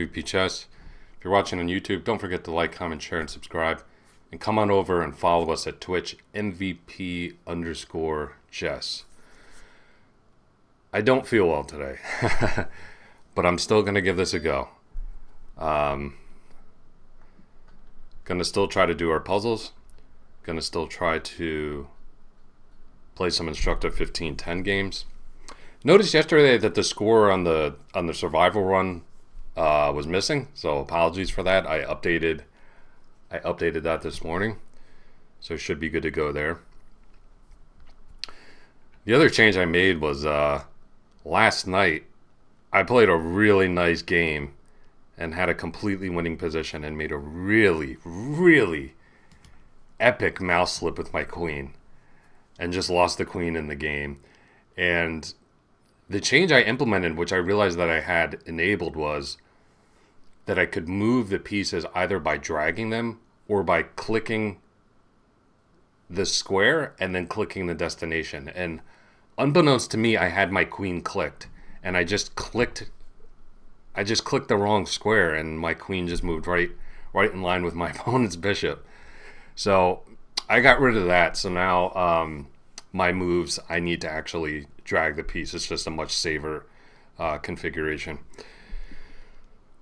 MVP Chess. If you're watching on YouTube, don't forget to like, comment, share, and subscribe. And come on over and follow us at Twitch, MVP_Chess. I don't feel well today, but I'm still going to give this a go. Going to still try to do our puzzles. Going to still try to play some instructive 15-10 games. Noticed yesterday that the score on the survival run was missing, so apologies for that. I updated that this morning, so it should be good to go there. The other change I made was last night I played a really nice game and had a completely winning position and made a really, really epic mouse slip with my queen and just lost the queen in the game. And the change I implemented, which I realized that I had enabled, was that I could move the pieces either by dragging them or by clicking the square and then clicking the destination. And unbeknownst to me, I had my queen clicked, and I just clicked the wrong square, and my queen just moved right in line with my opponent's bishop. So I got rid of that. So now my moves, I need to actually drag the piece. It's just a much safer configuration.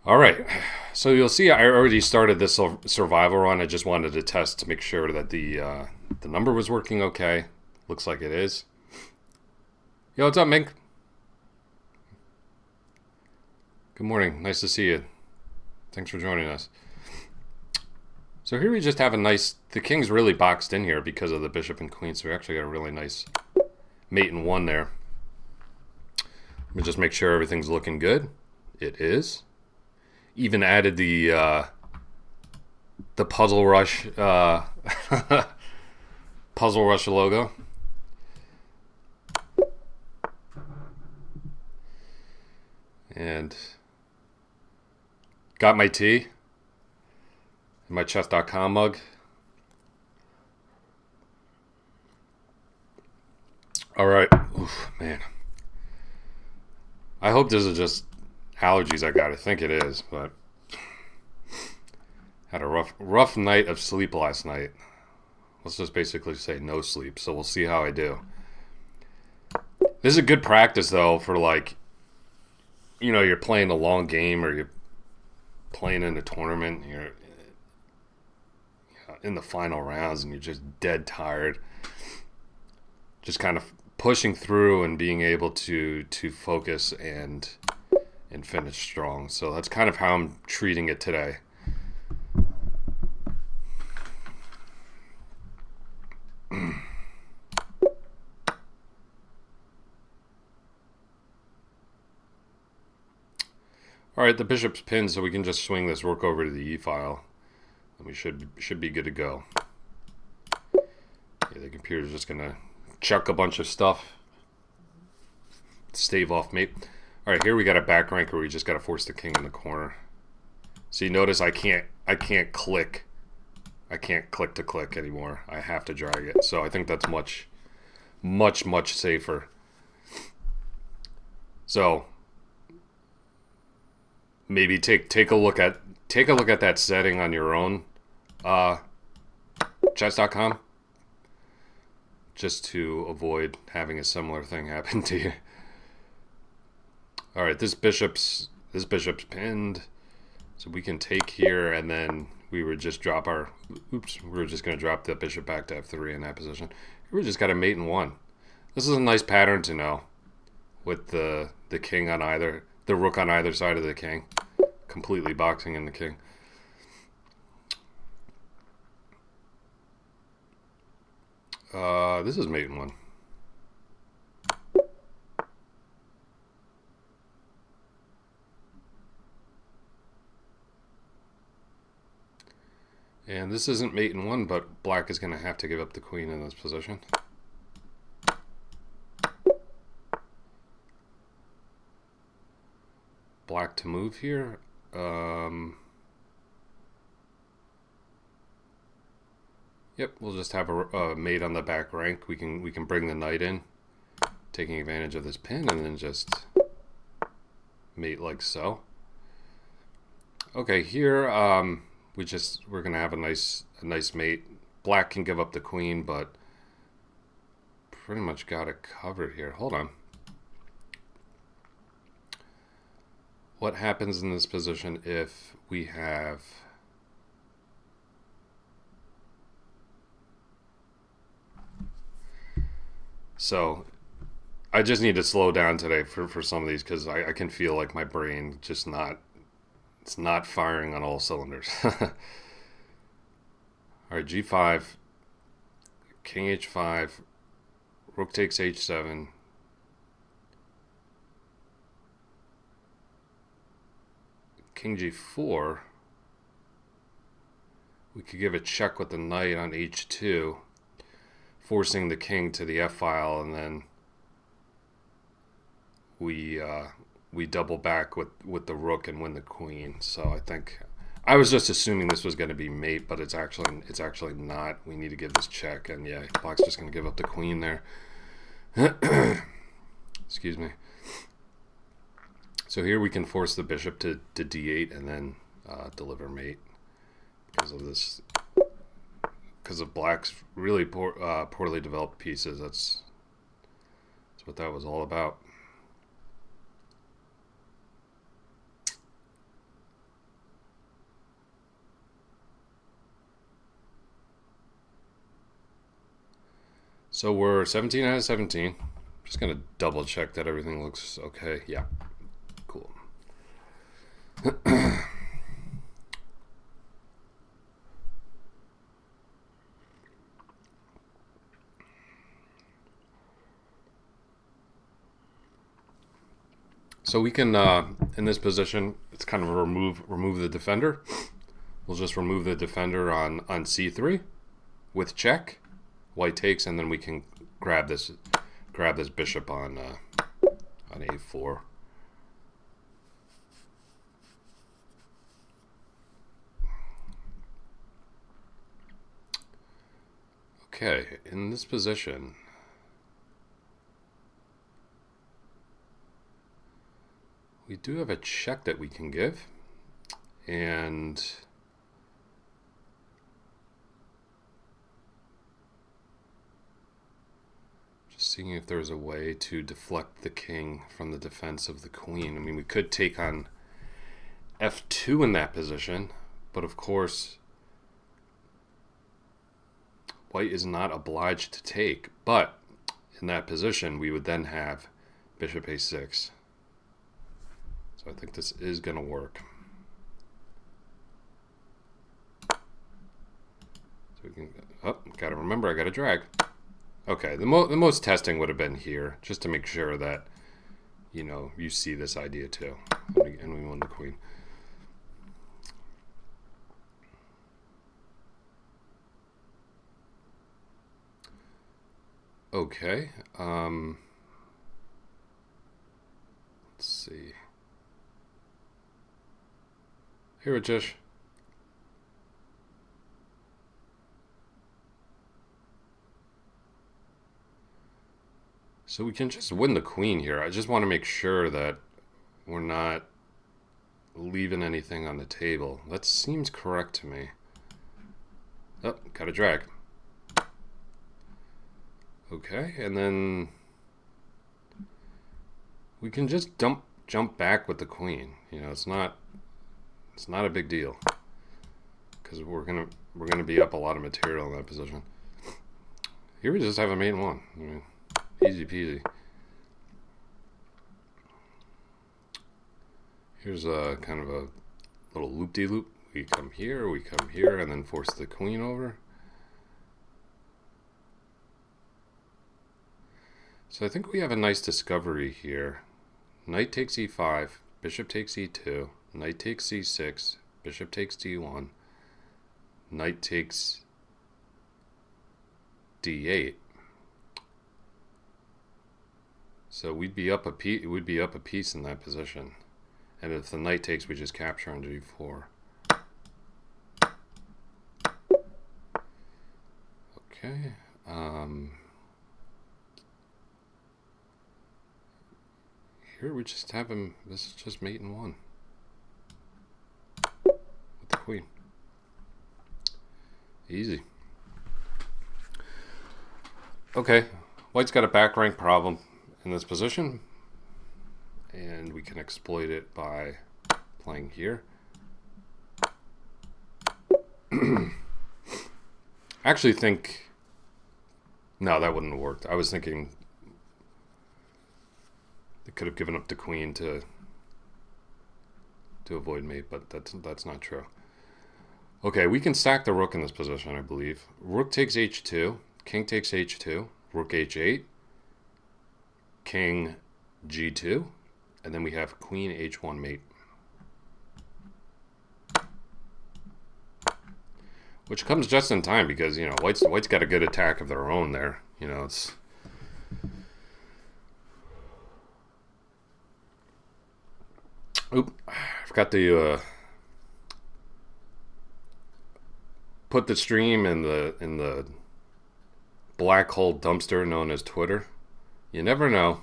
All right, so you'll see I already started this survival run. I just wanted to test to make sure that the number was working okay. Looks like it is. Yo, what's up, Mink? Good morning. Nice to see you. Thanks for joining us. So here we just have a nice... The king's really boxed in here because of the bishop and queen, so we actually got a really nice mate in one there. Let me just make sure everything's looking good. It is. Even added the Puzzle Rush Puzzle Rush logo. And got my tea and my chess.com mug. All right. Oof, man. I hope this is just allergies I got. I think it is, but had a rough night of sleep last night. Let's just basically say no sleep, so we'll see how I do. This is a good practice, though, for like, you know, you're playing a long game or you're playing in a tournament, you're in the final rounds and you're just dead tired. Just kind of pushing through and being able to focus and finish strong. So that's kind of how I'm treating it today. All right, the bishop's pinned, so we can just swing this rook over to the e-file, and we should be good to go. Yeah, the computer's just gonna chuck a bunch of stuff, stave off mate. All right, here we got a back rank where we just got to force the king in the corner. So you notice I can't click to click anymore. I have to drag it. So I think that's much safer. So maybe take a look at that setting on your own chess.com, just to avoid having a similar thing happen to you. All right, this bishop's pinned, so we can take here, and then we would just drop our... Oops, we were just going to drop the bishop back to f3 in that position. We just got a mate in one. This is a nice pattern to know, with the king on either... The rook on either side of the king, completely boxing in the king. This is mate in one. And this isn't mate in one, but black is going to have to give up the queen in this position. Black to move here. Yep, we'll just have a mate on the back rank. We can bring the knight in, taking advantage of this pin, and then just mate like so. Okay, here we're gonna have a nice mate. Black can give up the queen, but pretty much got it covered here. Hold on. What happens in this position if we have... So I just need to slow down today for some of these because I can feel like my brain just it's not firing on all cylinders. All right, g5, king h5, rook takes h7, king g4. We could give a check with the knight on h2, forcing the king to the f-file, and then we double back with the rook and win the queen. So I think I was just assuming this was going to be mate, but it's actually not. We need to give this check, and yeah, black's just going to give up the queen there. Excuse me. So here we can force the bishop to d8 and then deliver mate because of this, because of black's really poorly developed pieces. That's what that was all about. So we're 17 out of 17. Just gonna double check that everything looks okay. Yeah, cool. So we can, in this position, it's kind of a remove the defender. We'll just remove the defender on c3 with check. White takes, and then we can grab this bishop on a4. Okay, in this position, we do have a check that we can give, and just seeing if there's a way to deflect the king from the defense of the queen. I mean, we could take on f2 in that position, but of course white is not obliged to take. But in that position, we would then have bishop a6. So I think this is going to work. So we can, got to remember, I got to drag. Okay, the most testing would have been here, just to make sure that, you see this idea too. And we won the queen. Okay. Let's see. Here, Rajesh. So we can just win the queen here. I just want to make sure that we're not leaving anything on the table. That seems correct to me. Oh, got a drag. Okay, and then we can just jump back with the queen. It's not a big deal because we're gonna be up a lot of material in that position. Here we just have a mate in one. I mean, easy peasy. Here's a kind of a little loop-de-loop. We come here, and then force the queen over. So I think we have a nice discovery here. Knight takes e5, bishop takes e2, knight takes c6, bishop takes d1, knight takes d8. So we'd be up a piece in that position. And if the knight takes, we just capture on g4. Okay. Here we just have him. This is just mate in one. queen. Easy. Okay, white's got a back rank problem in this position, and we can exploit it by playing here. I actually think... No, that wouldn't have worked. I was thinking they could have given up the queen to avoid mate, but that's not true. Okay, we can sack the rook in this position, I believe. Rook takes h2, king takes h2, rook h8, king g2, and then we have queen h1 mate. Which comes just in time because, you know, white's got a good attack of their own there. You know, it's... Oop, I forgot to put the stream in the black hole dumpster known as Twitter. You never know.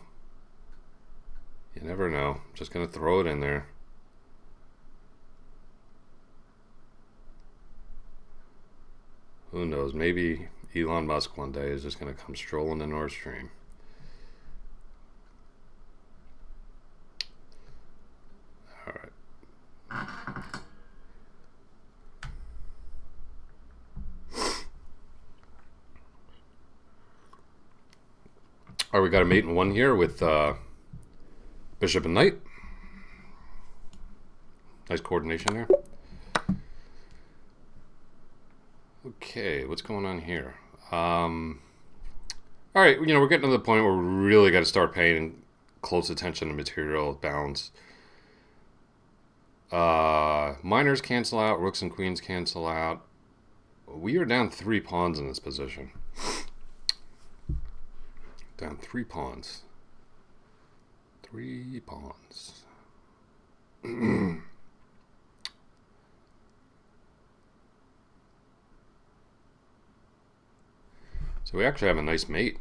You never know. Just gonna throw it in there. Who knows? Maybe Elon Musk one day is just gonna come strolling in our stream. All right. All right, we got a mate in one here with bishop and knight. Nice coordination there. Okay, what's going on here? All right, you know, we're getting to the point where we really got to start paying close attention to material balance. Minors cancel out, rooks and queens cancel out. We are down 3 pawns in this position. Down 3 pawns. 3 pawns. So we actually have a nice mate.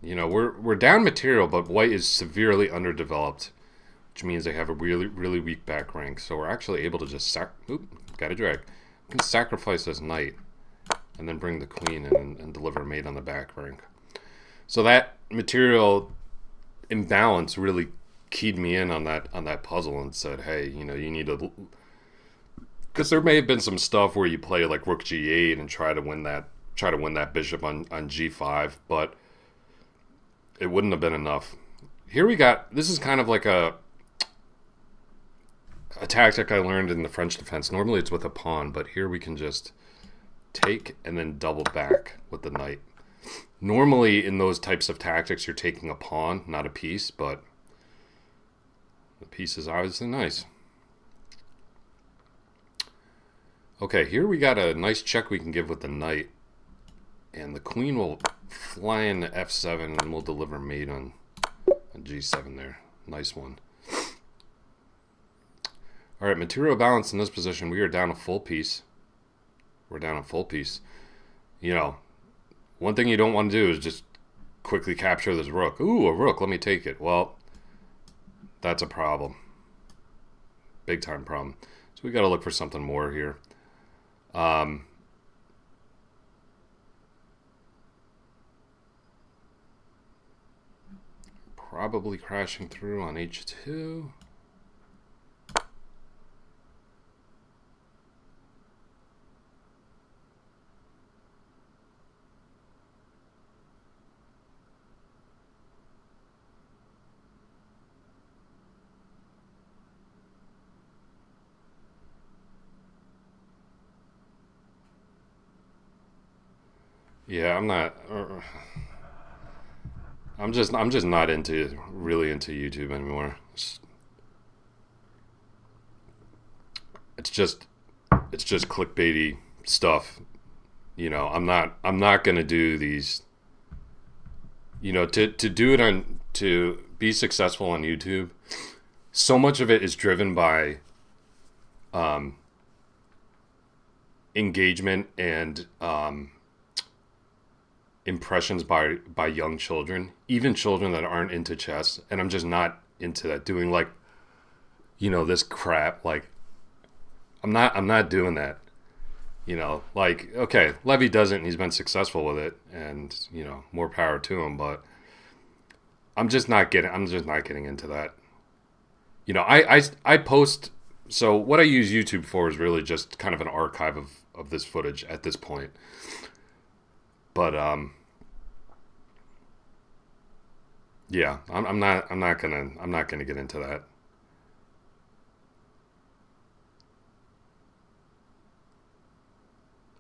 You know, we're down material, but white is severely underdeveloped, which means they have a really weak back rank. So we're actually able to just got a drag. We can sacrifice this knight and then bring the queen in and deliver a mate on the back rank. So that material imbalance really keyed me in on that puzzle and said, hey, you know, you need to... Because there may have been some stuff where you play like rook g8 and try to win that bishop on g5, but it wouldn't have been enough. Here we got... This is kind of like a tactic I learned in the French defense. Normally it's with a pawn, but here we can just take and then double back with the knight. Normally, in those types of tactics, you're taking a pawn, not a piece, but the piece is obviously nice. Okay, here we got a nice check we can give with the knight. And the queen will fly into f7 and we'll deliver mate on g7 there. Nice one. All right, material balance in this position. We are down a full piece. We're down a full piece. You know, one thing you don't want to do is just quickly capture this rook. Ooh, a rook. Let me take it. Well, that's a problem. Big time problem. So we got to look for something more here. Probably crashing through on h2. Yeah, I'm just not really into YouTube anymore. It's just clickbaity stuff. You know, I'm not gonna do these. You know, to be successful on YouTube, so much of it is driven by engagement and impressions by young children, even children that aren't into chess, and I'm just not into that. Doing like, you know, this crap, like I'm not doing that. Like, okay, Levy does it and he's been successful with it, and more power to him. But I'm just not getting into that. I post. So what I use YouTube for is really just kind of an archive of this footage at this point. But yeah, I'm not gonna get into that.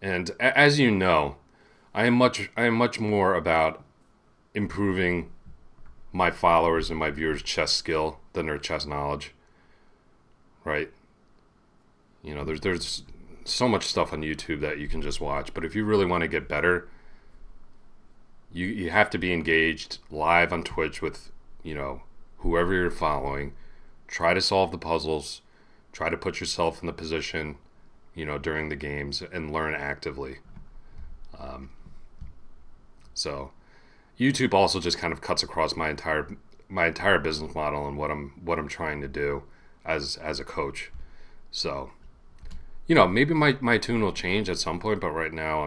And as you know, I am much more about improving my followers and my viewers' chess skill than their chess knowledge, right? There's so much stuff on YouTube that you can just watch, but if you really want to get better, you have to be engaged live on Twitch with, you know, whoever you're following. Try to solve the puzzles, try to put yourself in the position, during the games and learn actively. So YouTube also just kind of cuts across my entire business model and what I'm trying to do as a coach. So, maybe my tune will change at some point, but right now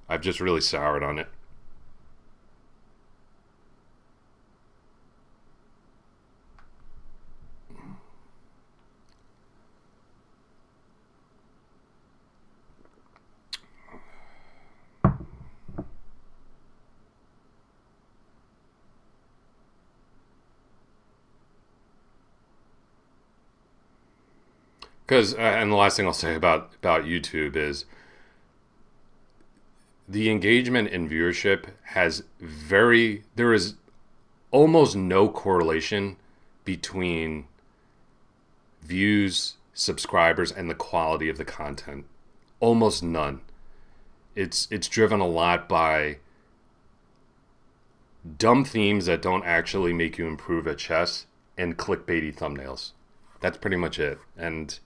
I've just really soured on it. Because and the last thing I'll say about YouTube is the engagement and viewership there is almost no correlation between views, subscribers, and the quality of the content. Almost none. It's driven a lot by dumb themes that don't actually make you improve at chess and clickbaity thumbnails. That's pretty much it. And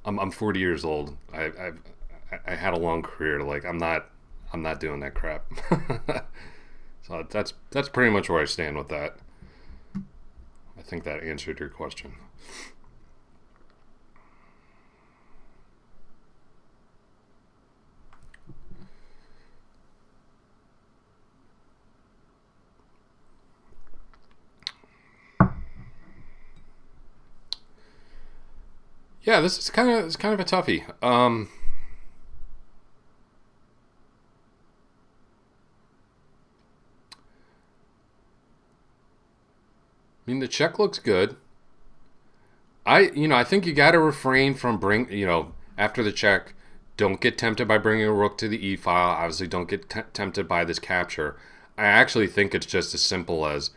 I'm 40 years old. I had a long career. Like, I'm not doing that crap. So that's pretty much where I stand with that. I think that answered your question. Yeah, this is kind of a toughie. I mean, the check looks good. I think you got to refrain from after the check. Don't get tempted by bringing a rook to the e file. Obviously, don't get tempted by this capture. I actually think it's just as simple as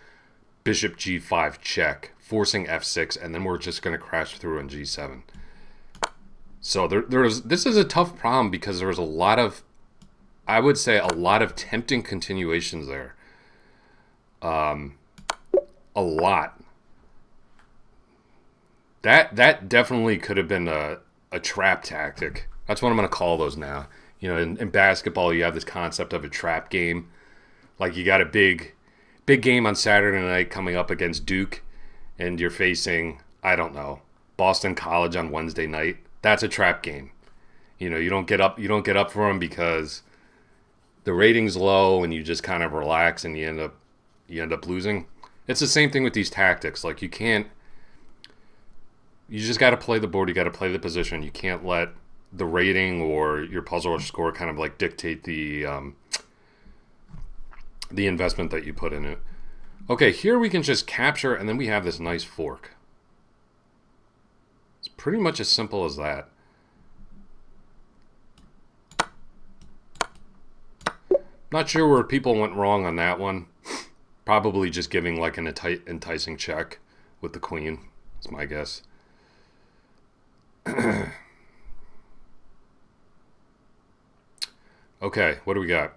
bishop g5 check, forcing f6, and then we're just going to crash through on g7. So this is a tough problem because there was I would say, a lot of tempting continuations there. A lot. That definitely could have been a trap tactic. That's what I'm going to call those now. In basketball, you have this concept of a trap game. Like, you got a big game on Saturday night coming up against Duke, and you're facing, I don't know, Boston College on Wednesday night. That's a trap game. You don't get up for them because the rating's low, and you just kind of relax, and you end up losing. It's the same thing with these tactics. Like, you just got to play the board. You got to play the position. You can't let the rating or your puzzle or score kind of like dictate the investment that you put in it. Okay, here we can just capture, and then we have this nice fork. It's pretty much as simple as that. Not sure where people went wrong on that one. Probably just giving like an enticing check with the queen. That's my guess. Okay, what do we got?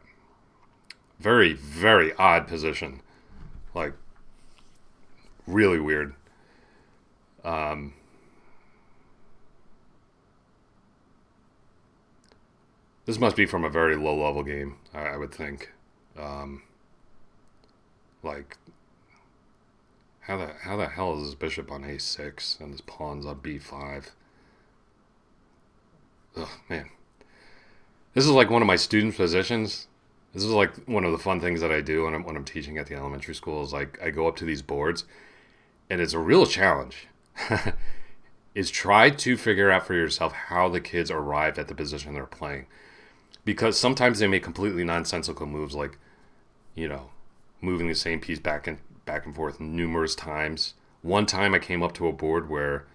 Very, very odd position. Like, really weird. Um, this must be from a very low level game, I would think. Um, like, How the hell is this bishop on a6 and this pawn's on b5? Ugh, man. This is like one of my student positions. This is like one of the fun things that I do when I'm teaching at the elementary school is like I go up to these boards and it's a real challenge. Is try to figure out for yourself how the kids arrive at the position they're playing. Because sometimes they make completely nonsensical moves like, you know, moving the same piece back and forth numerous times. One time I came up to a board where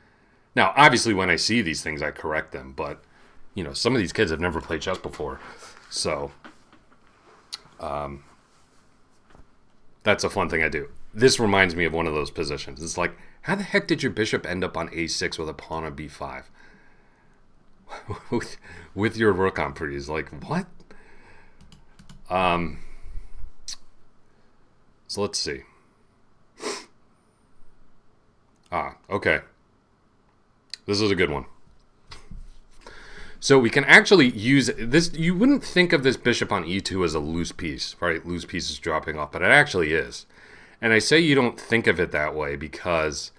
now obviously when I see these things I correct them, but you know, some of these kids have never played chess before. So that's a fun thing I do. This reminds me of one of those positions. It's like, how the heck did your bishop end up on a6 with a pawn on b5? with your rook on pretties? Like, what? So let's see. Okay. This is a good one. So we can actually use this. You wouldn't think of this bishop on e2 as a loose piece, right? Loose piece is dropping off, but it actually is. And I say you don't think of it that way because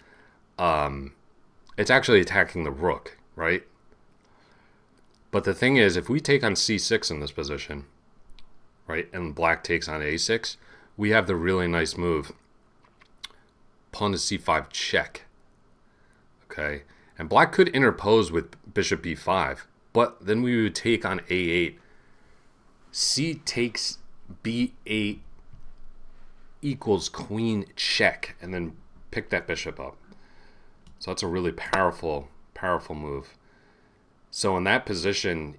it's actually attacking the rook, right? But the thing is, if we take on c6 in this position, right, and black takes on a6, we have the really nice move, pawn to c5 check, okay? And black could interpose with bishop b5, but then we would take on a8. C takes b8 equals queen check, and then pick that bishop up. So that's a really powerful move. So in that position,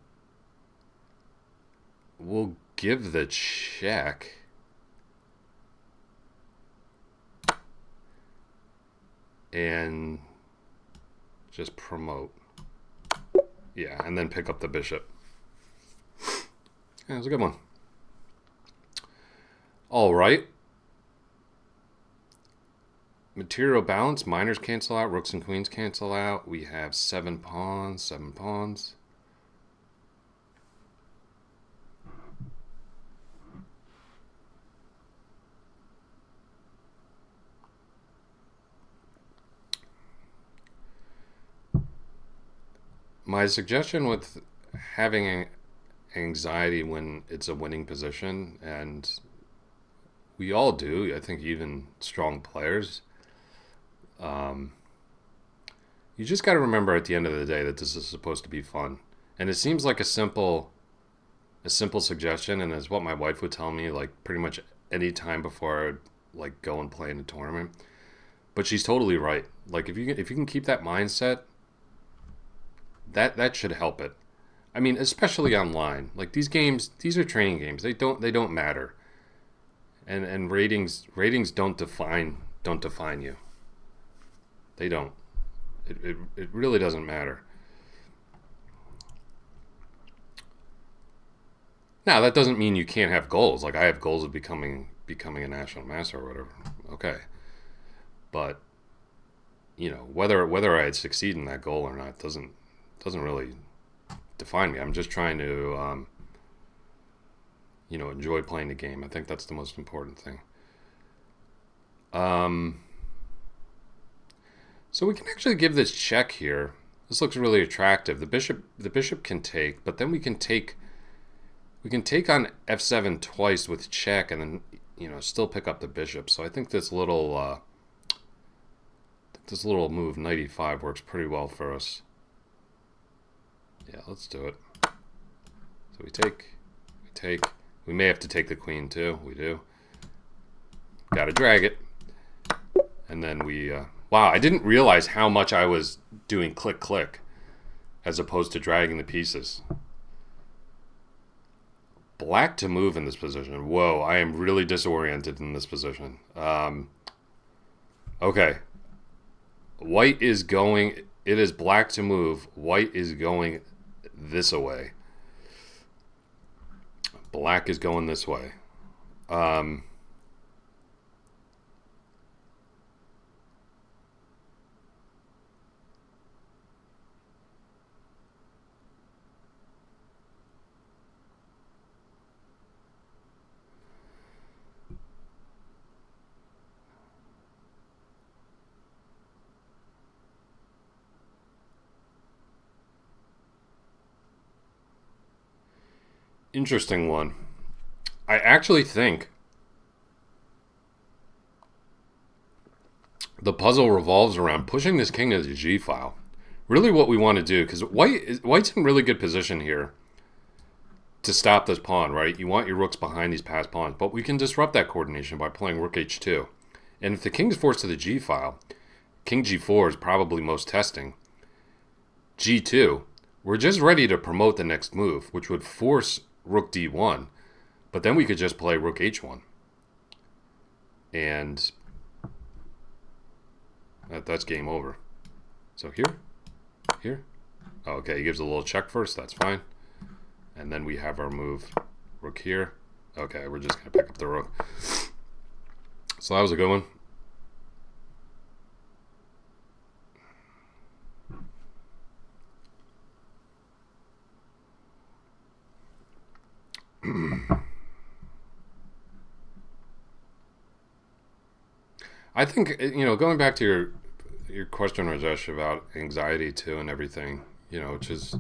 we'll give the check. And just promote. Yeah, and then pick up the bishop. Yeah, it was a good one. All right. Material balance. Minors cancel out. Rooks and queens cancel out. We have 7 pawns. 7 pawns. My suggestion with having anxiety when it's a winning position, and we all do, I think even strong players, you just got to remember at the end of the day that this is supposed to be fun. And it seems like a simple suggestion, and it's what my wife would tell me like pretty much any time before I would like go and play in a tournament. But she's totally right. Like if you can keep that mindset, that should help it. I mean, especially online. Like these games, these are training games. They don't matter. And ratings don't define you. They don't. It really doesn't matter. Now that doesn't mean you can't have goals. Like I have goals of becoming a national master or whatever. Okay. But you know, whether I succeed in that goal or not doesn't really define me. I'm just trying to enjoy playing the game. I think that's the most important thing. So we can actually give this check here. This looks really attractive. The bishop can take, but then we can take on f7 twice with check, and then still pick up the bishop. So I think this little move knight e5 works pretty well for us. Yeah, let's do it. So we take. We may have to take the queen too. We do. Got to drag it. And then we... wow, I didn't realize how much I was doing click as opposed to dragging the pieces. Black to move in this position. Whoa, I am really disoriented in this position. Okay. White is going... It is black to move. White is going this way. Black is going this way. Interesting one. I actually think the puzzle revolves around pushing this king to the G file. Really, what we want to do, because White's in really good position here to stop this pawn, right? You want your rooks behind these passed pawns, but we can disrupt that coordination by playing rook h2. And if the king's forced to the G file, king g4 is probably most testing. g2, we're just ready to promote the next move, which would force rook d1, but then we could just play rook h1. And that's game over. So here. Oh, okay, he gives a little check first, that's fine. And then we have our move, rook here. Okay, we're just going to pick up the rook. So that was a good one. I think, going back to your question, Rajesh, about anxiety too and everything, which is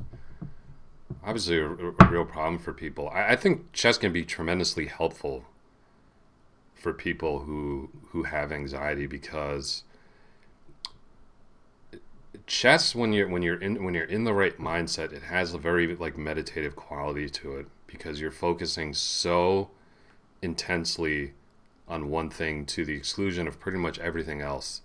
obviously a real problem for people. I think chess can be tremendously helpful for people who have anxiety, because chess, when you're in the right mindset, it has a very like meditative quality to it, because you're focusing so intensely on one thing to the exclusion of pretty much everything else,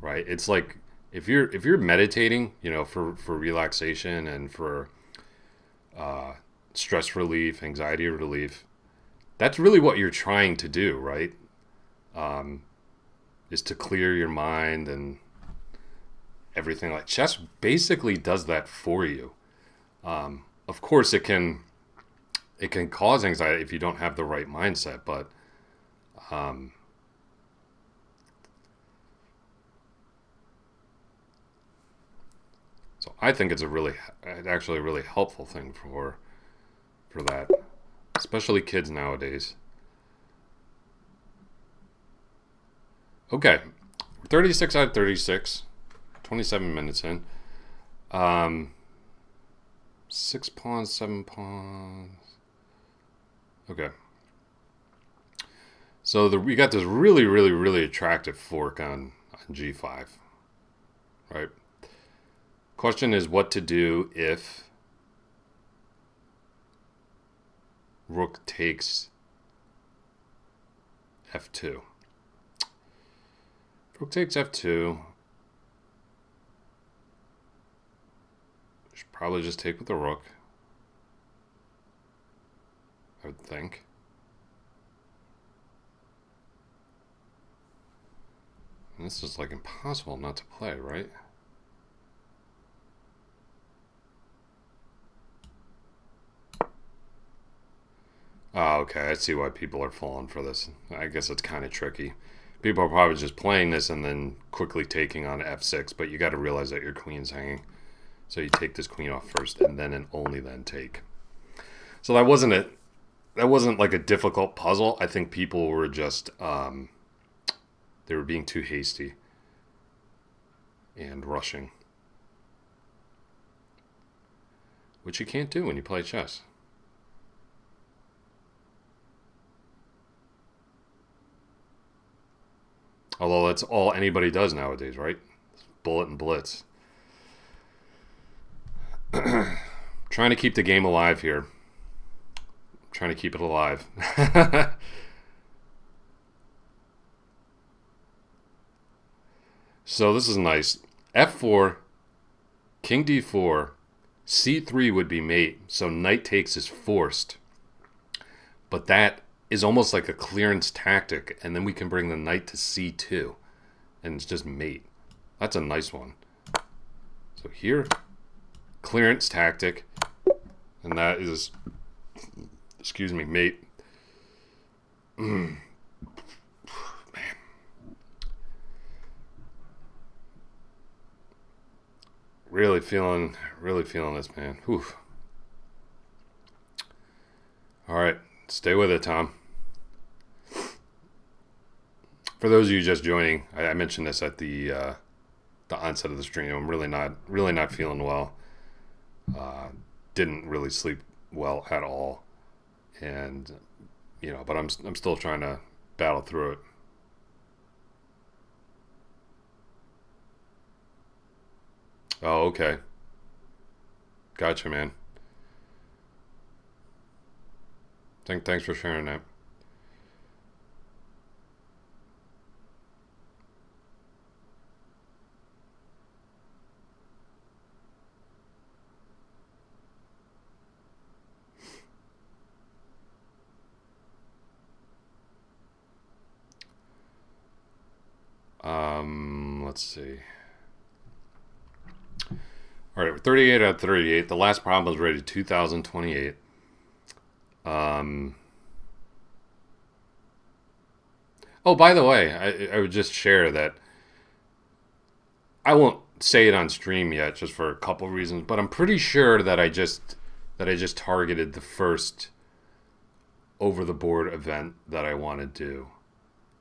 right? It's like if you're meditating, for relaxation and for stress relief, anxiety relief, that's really what you're trying to do, right? Is to clear your mind and everything. Like chess basically does that for you. Of course, it can cause anxiety if you don't have the right mindset, but so I think it's actually a really helpful thing for that, especially kids nowadays. Okay, 36 out of 36, 27 minutes in. 6 pawns, 7 pawns. Okay. So we got this really, really, really attractive fork on g5, right? Question is what to do if rook takes f2. Rook takes f2. Should probably just take with the rook, I would think. And this is like impossible not to play, right? Oh, okay, I see why people are falling for this. I guess it's kind of tricky. People are probably just playing this and then quickly taking on f6, but you got to realize that your queen's hanging. So you take this queen off first and then and only then take. So that wasn't like a difficult puzzle. I think people were just they were being too hasty and rushing, which you can't do when you play chess. Although that's all anybody does nowadays, right? Bullet and blitz. Trying to keep the game alive here. Trying to keep it alive. So this is nice. f4, king d4, c3 would be mate. So knight takes is forced. But that is almost like a clearance tactic, and then we can bring the knight to c2, and it's just mate. That's a nice one. So here, clearance tactic, and that is, excuse me, mate. Man. Really feeling this, man. Whew. All right, stay with it, Tom. For those of you just joining, I mentioned this at the onset of the stream. I'm really not feeling well. Didn't really sleep well at all. and but I'm still trying to battle through it. Oh, okay, gotcha, man. Thanks for sharing that. Let's see. All right, we're 38 out of 38. The last problem was rated 2028. Um, oh, by the way, I would just share that I won't say it on stream yet, just for a couple reasons, but I'm pretty sure that I just targeted the first over the board event that I want to do,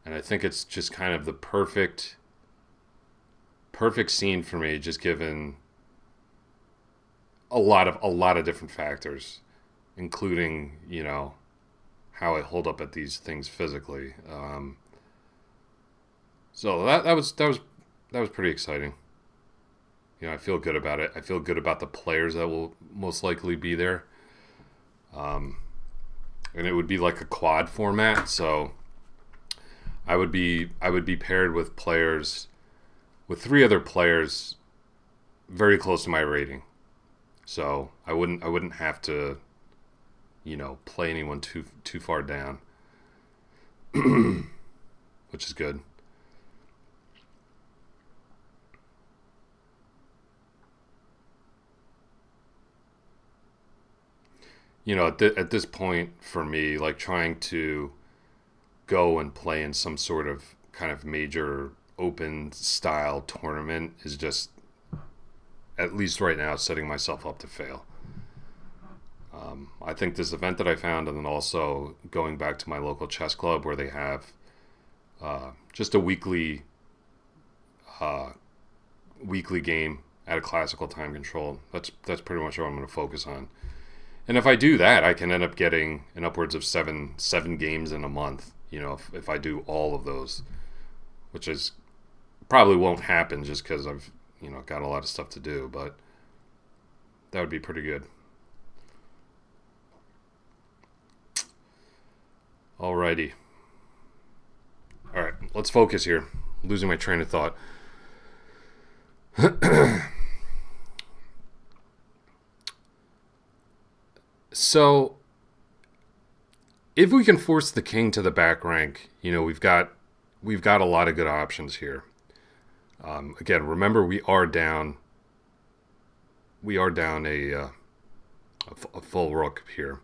and I think it's just kind of the perfect scene for me, just given a lot of different factors, including how I hold up at these things physically. So that was pretty exciting. I feel good about it. I feel good about the players that will most likely be there. Um, and it would be like a quad format, so I would be paired with players with three other players very close to my rating. So I wouldn't have to play anyone too far down, which is good. At this point for me, like trying to go and play in some sort of kind of major open style tournament is just, at least right now, setting myself up to fail. I think this event that I found, and then also going back to my local chess club where they have just a uh, weekly game at a classical time control. That's pretty much what I'm going to focus on. And if I do that, I can end up getting an upwards of seven games in a month. If I do all of those, which is probably won't happen just because I've got a lot of stuff to do, but that would be pretty good. Alrighty, all right, let's focus here. I'm losing my train of thought. So if we can force the king to the back rank, we've got a lot of good options here. Again, remember we are down a full rook here.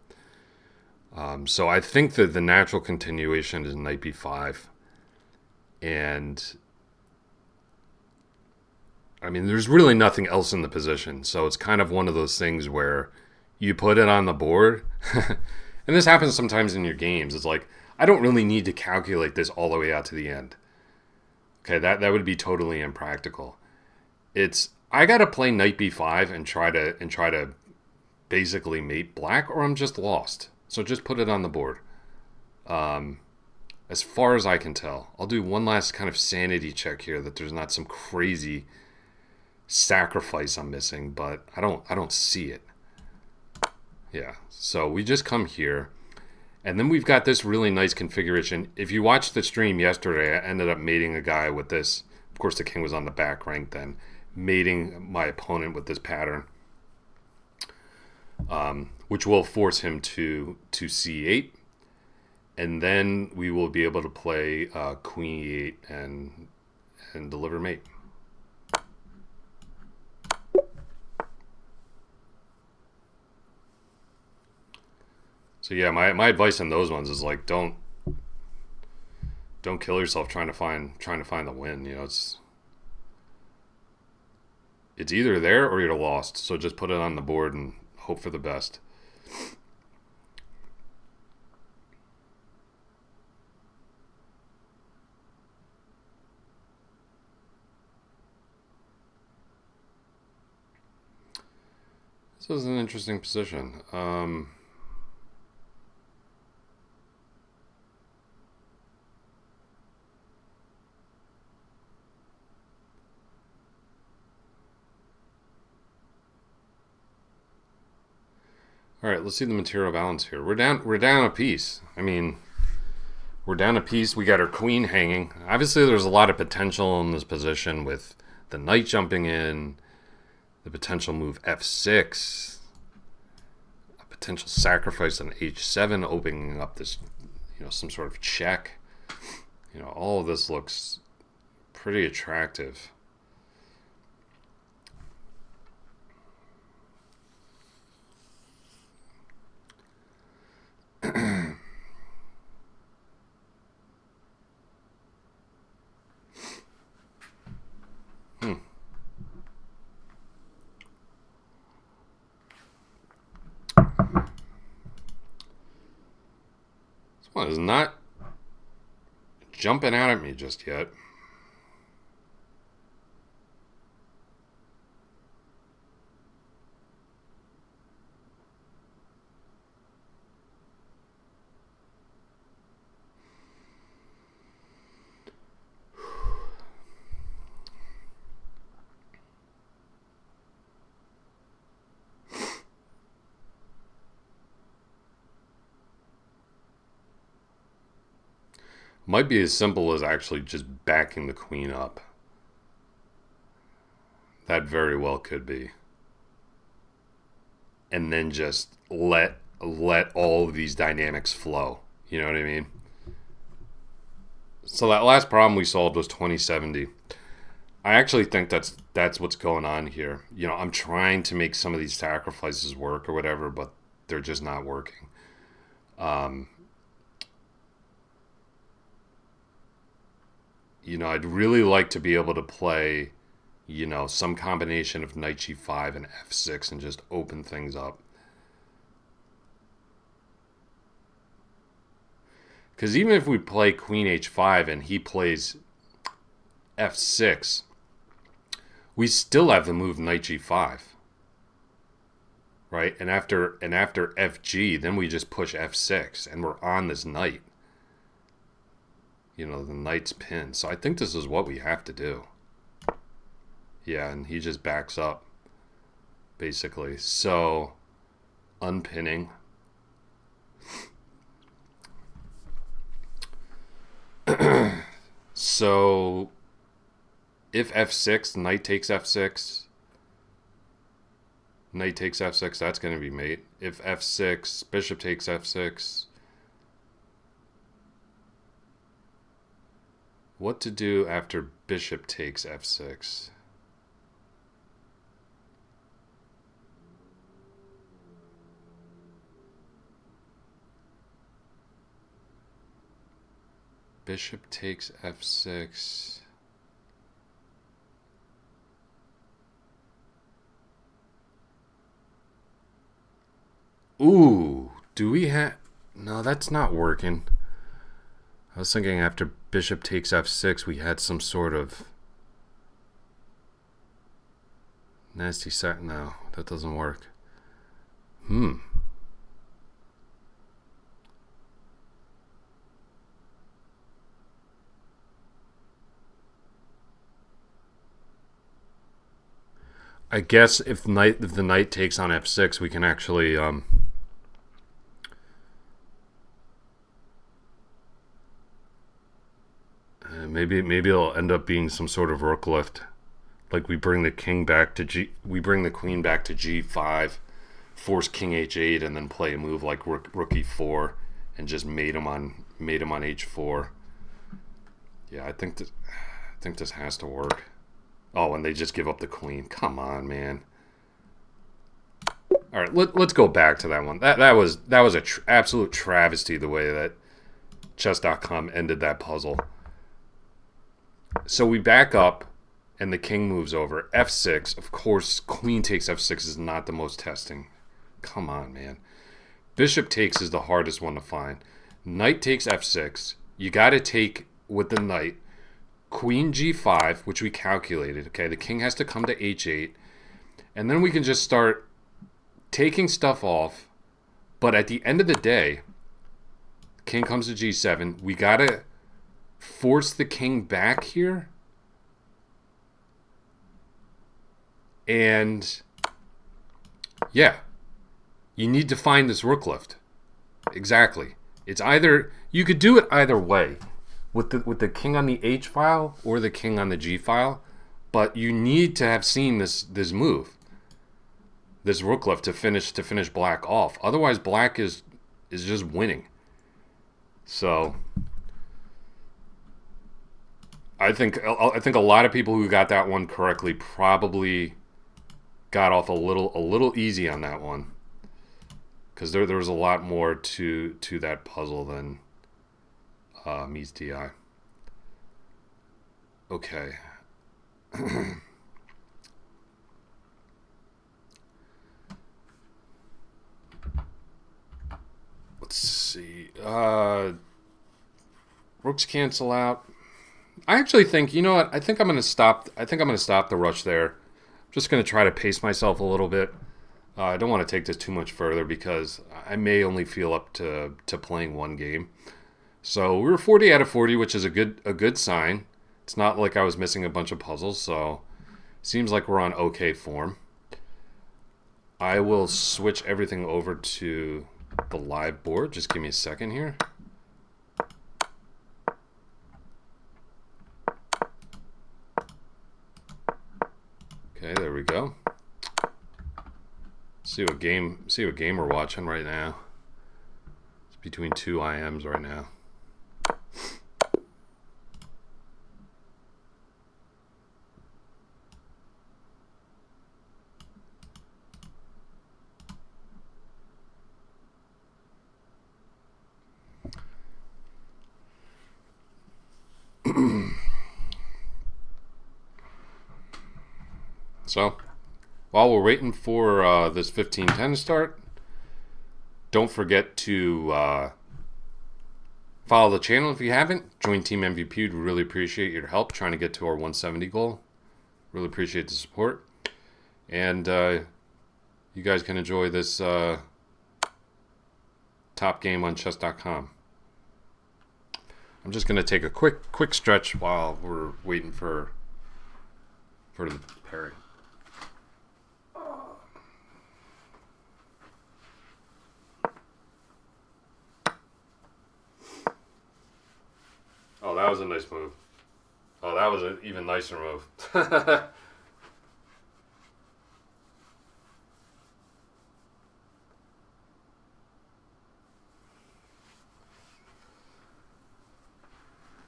So I think that the natural continuation is knight b5, and I mean there's really nothing else in the position. So it's kind of one of those things where you put it on the board, and this happens sometimes in your games. It's like I don't really need to calculate this all the way out to the end. Okay, that would be totally impractical. It's I gotta play knight b5 and try to basically mate black, or I'm just lost. So just put it on the board. Um, as far as I can tell, I'll do one last kind of sanity check here that there's not some crazy sacrifice I'm missing, but I don't see it. Yeah. So we just come here, and then we've got this really nice configuration. If you watched the stream yesterday, I ended up mating a guy with this. Of course, the king was on the back rank then, mating my opponent with this pattern, which will force him to c8, and then we will be able to play queen e8 and deliver mate. So yeah, my advice on those ones is like don't kill yourself trying to find the win. It's either there or you're lost. So just put it on the board and hope for the best. This is an interesting position. All right, let's see the material balance here. We're down a piece. I mean, we're down a piece. We got our queen hanging. Obviously, there's a lot of potential in this position with the knight jumping in, the potential move f6, a potential sacrifice on h7, opening up this, some sort of check. All of this looks pretty attractive. This one is not jumping out at me just yet. Might be as simple as actually just backing the queen up. That very well could be. And then just let all of these dynamics flow. You know what I mean? So that last problem we solved was 2070. I actually think that's what's going on here. I'm trying to make some of these sacrifices work or whatever, but they're just not working. I'd really like to be able to play, some combination of knight g5 and f6 and just open things up. Because even if we play queen h5 and he plays f6, we still have the move knight g5. Right? And after fg, then we just push f6 and we're on this knight. The knight's pinned. So I think this is what we have to do. Yeah, and he just backs up, basically. So, unpinning. So, if f6, knight takes f6. Knight takes f6, that's going to be mate. If f6, bishop takes f6. What to do after bishop takes f6? Bishop takes f6. Ooh, do we have... No, that's not working. I was thinking after bishop takes f6, we had some sort of nasty set. No, that doesn't work. I guess if the knight takes on f6, we can actually maybe it'll end up being some sort of rook lift. Like we bring the queen back to g5, force king h8, and then play a move like rook e4 and just mate him on h4. Yeah, I think this has to work. Oh, and they just give up the queen. Come on, man. All right, let's go back to that one. That was a absolute travesty the way that chess.com ended that puzzle. So we back up, and the king moves over. f6, of course, queen takes f6 is not the most testing. Come on, man. Bishop takes is the hardest one to find. Knight takes f6. You got to take with the knight. Queen g5, which we calculated. Okay, the king has to come to h8. And then we can just start taking stuff off. But at the end of the day, king comes to g7. We got to force the king back here. And yeah, You need to find this rook lift. Exactly. It's either you could do it either way, with the king on the H file or the king on the G file, but you need to have seen this move, this rook lift to finish black off. Otherwise, black is just winning. So I think a lot of people who got that one correctly probably got off a little easy on that one, because there was a lot more to that puzzle than meets the eye. Okay. Let's see. Rooks cancel out. I actually think, you know what? I think I'm gonna stop. I think I'm gonna stop the rush there. I'm just gonna try to pace myself a little bit. I don't want to take this too much further because I may only feel up to playing one game. So we were 40 out of 40, which is a good sign. It's not like I was missing a bunch of puzzles, so seems like we're on okay form. I will switch everything over to the live board. Just give me a second here. Okay, there we go. See what game we're watching right now. It's between two IMs right now. So, while we're waiting for this 1510 to start, don't forget to follow the channel if you haven't. Join Team MVP. We'd really appreciate your help trying to get to our 170 goal. Really appreciate the support. And you guys can enjoy this top game on chess.com. I'm just going to take a quick stretch while we're waiting for the pairing. Oh, that was a nice move. Oh, that was an even nicer move.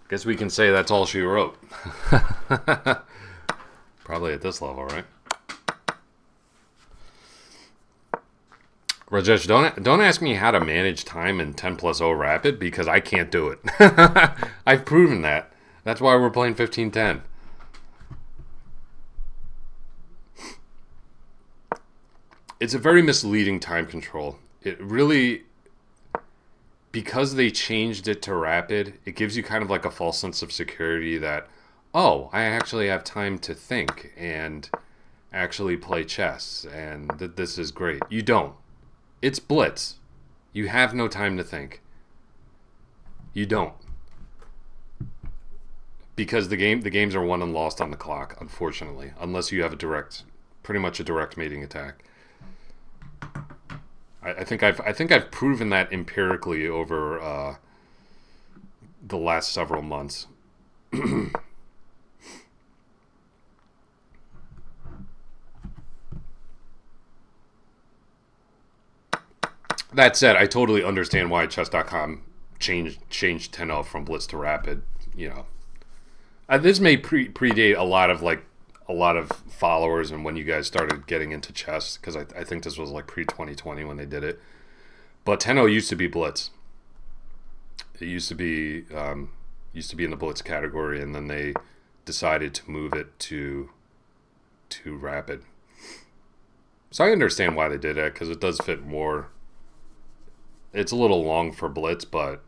Guess we can say that's all she wrote. Probably at this level, right? Rajesh, don't ask me how to manage time in 10+0 Rapid, because I can't do it. I've proven that. That's why we're playing 1510. It's a very misleading time control. It really, because they changed it to Rapid, it gives you kind of like a false sense of security that, oh, I actually have time to think and actually play chess, and that this is great. You don't. It's Blitz. You have no time to think. You don't. Because the games are won and lost on the clock, unfortunately, unless you have pretty much a direct mating attack. I think I've proven that empirically over the last several months. That said, I totally understand why chess.com changed 10-0 from Blitz to Rapid. You know, this may predate a lot of followers and when you guys started getting into chess, because I think this was like pre-2020 when they did it. But 10-0 used to be Blitz. It used to be in the Blitz category, and then they decided to move it to Rapid. So I understand why they did it, because it does fit more. It's a little long for Blitz, but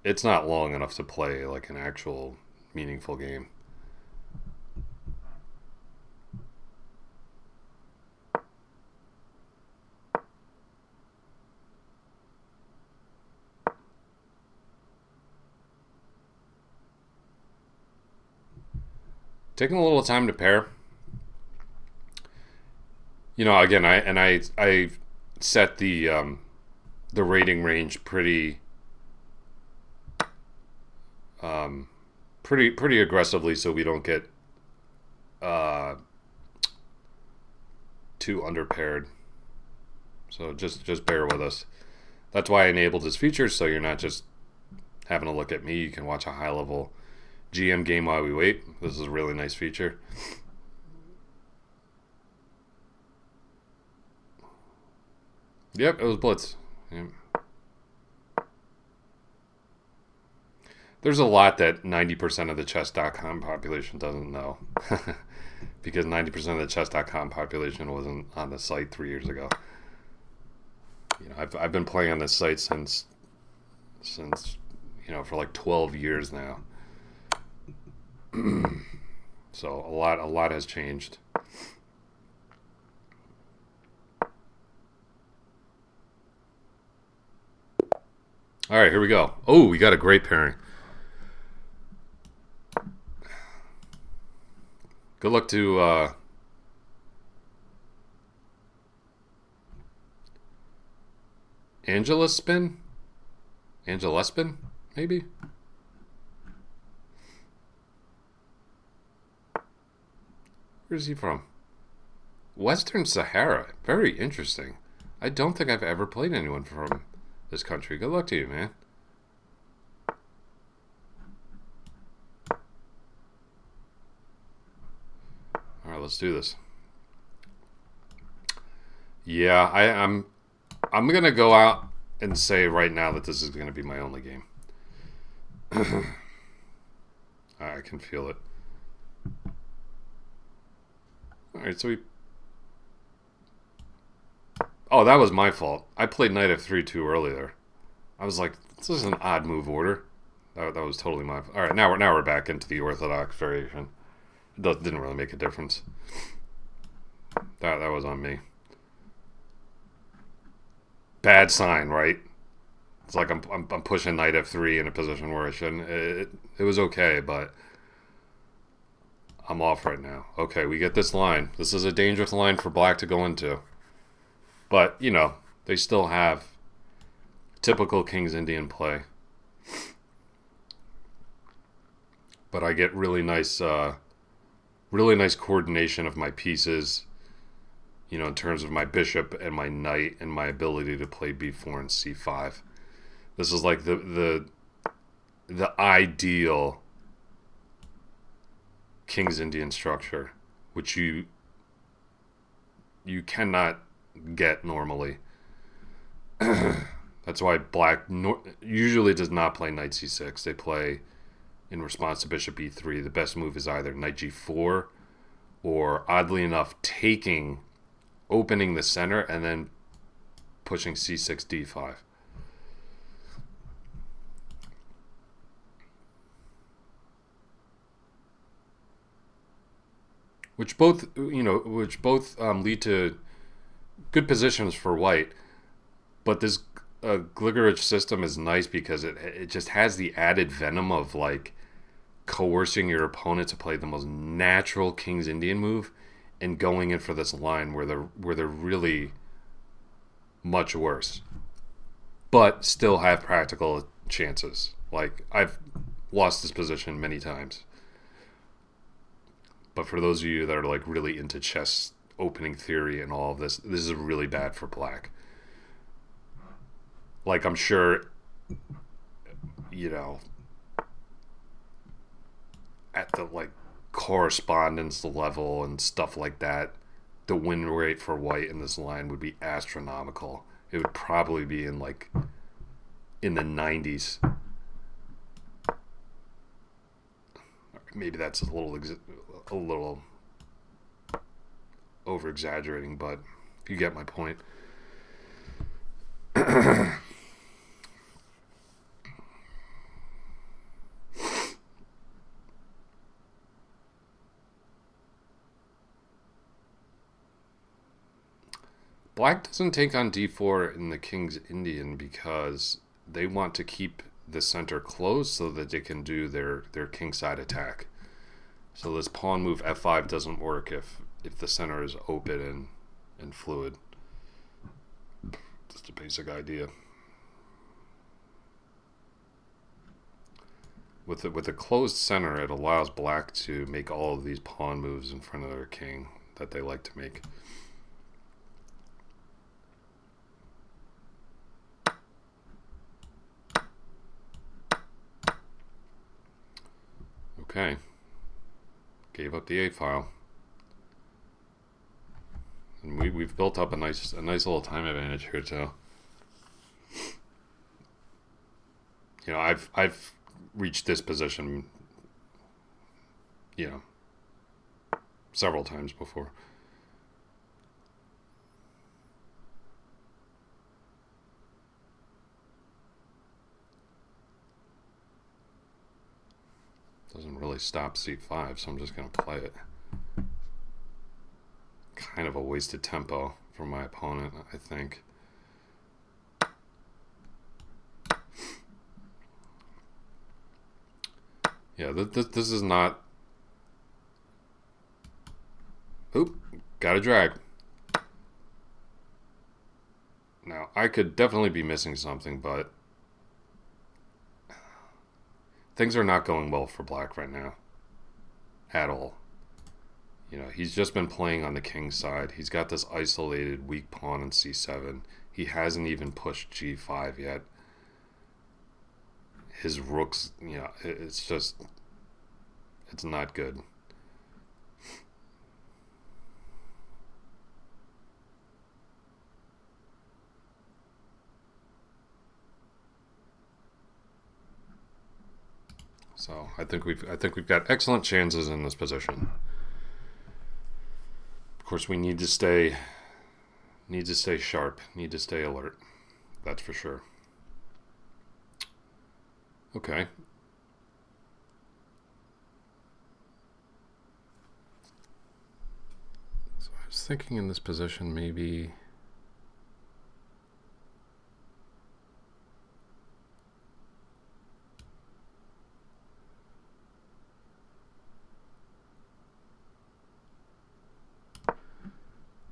it's not long enough to play like an actual meaningful game. Taking a little time to pair. Again, I set the rating range pretty aggressively so we don't get uh, too underpaired. So just bear with us. That's why I enabled this feature, so you're not just having a look at me. You can watch a high level GM game while we wait. This is a really nice feature. Yep, it was Blitz. Yep. There's a lot that 90% of the chess.com population doesn't know. Because 90% of the chess.com population wasn't on the site 3 years ago. I've been playing on this site since for like 12 years now. So a lot has changed. All right, here we go. Oh, we got a great pairing. Good luck to Angela Spin, maybe. Where's he from? Western Sahara. Very interesting. I don't think I've ever played anyone from this country. Good luck to you, man. All right, let's do this. Yeah, I'm gonna go out and say right now that this is gonna be my only game. I can feel it. All right, so we. Oh, that was my fault. I played knight f3 too early there. I was like, this is an odd move order. That was totally my fault. All right, now we're back into the orthodox variation. It didn't really make a difference. That was on me. Bad sign, right? It's like I'm pushing knight f3 in a position where I shouldn't. It was okay, but I'm off right now. Okay, we get this line. This is a dangerous line for black to go into. But, they still have typical King's Indian play. But I get really nice coordination of my pieces, in terms of my bishop and my knight and my ability to play b4 and c5. This is like the ideal King's Indian structure, which you cannot get normally. That's why black usually does not play knight c6. They play in response to bishop e3. The best move is either knight g4 or, oddly enough, opening the center and then pushing c6 d5. Which both lead to good positions for white. But this Gligerich system is nice because it just has the added venom of like coercing your opponent to play the most natural King's Indian move and going in for this line where they're really much worse, but still have practical chances. Like, I've lost this position many times. But for those of you that are like really into chess opening theory and all of this is really bad for black. Like, I'm sure, at the like correspondence level and stuff like that, the win rate for white in this line would be astronomical. It would probably be in the 90s. Maybe that's a little over exaggerating, but you get my point. Black doesn't take on d4 in the King's Indian because they want to keep the center closed so that they can do their kingside attack. So this pawn move f5 doesn't work if the center is open and fluid. Just a basic idea. With a closed center, it allows black to make all of these pawn moves in front of their king that they like to make. Okay. Gave up the A file. And we've built up a nice little time advantage here too. You know, I've reached this position, you know, several times before. Doesn't really stop c5, so I'm just going to play it. Kind of a wasted tempo for my opponent, I think. Yeah, this is not... Oop, got a drag. Now, I could definitely be missing something, but things are not going well for black right now. At all. You know, he's just been playing on the king side. He's got this isolated weak pawn in c7. He hasn't even pushed g5 yet. His rooks, you know, it's just... It's not good. So I think we've got excellent chances in this position. Of course, we need to stay sharp, need to stay alert. That's for sure. Okay. So I was thinking in this position maybe...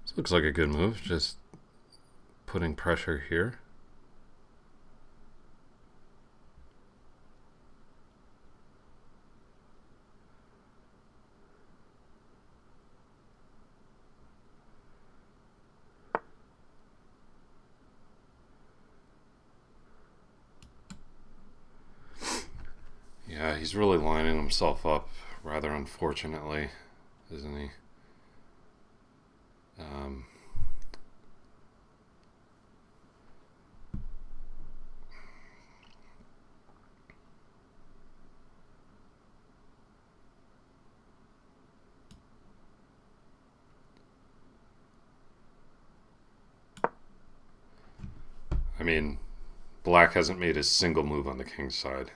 This looks like a good move, just putting pressure here. Yeah, he's really lining himself up rather unfortunately, isn't he? I mean, black hasn't made a single move on the king's side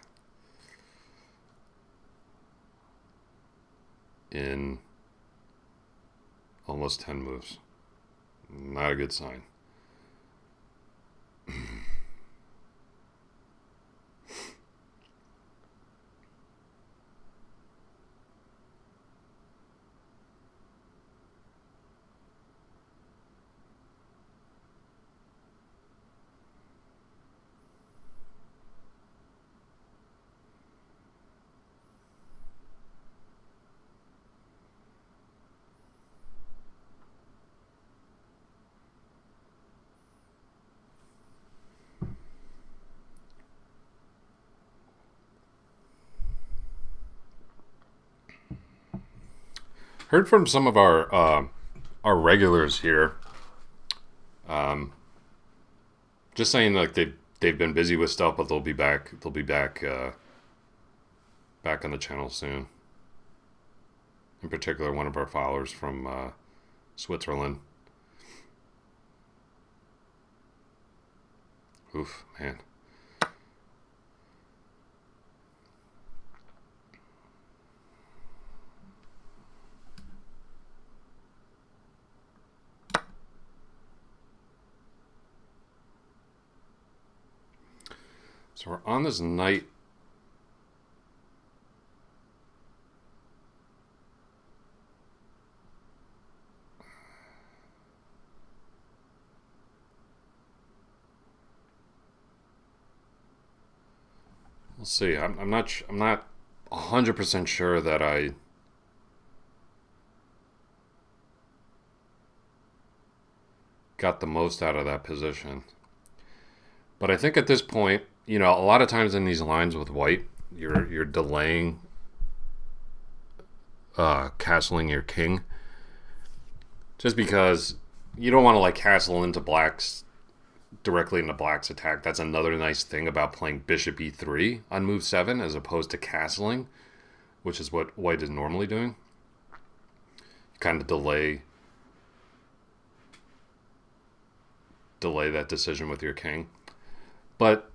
in almost 10 moves. Not a good sign. Heard from some of our regulars here, just saying like they've been busy with stuff, but they'll be back. They'll be back back on the channel soon. In particular, one of our followers from Switzerland. Oof, man. So we're on this knight. We'll see. I'm not 100% sure that I got the most out of that position. But I think at this point, you know, a lot of times in these lines with white, you're delaying castling your king, just because you don't want to like castle into black's directly into black's attack. That's another nice thing about playing bishop e3 on move 7 as opposed to castling, which is what white is normally doing. You kind of delay that decision with your king. But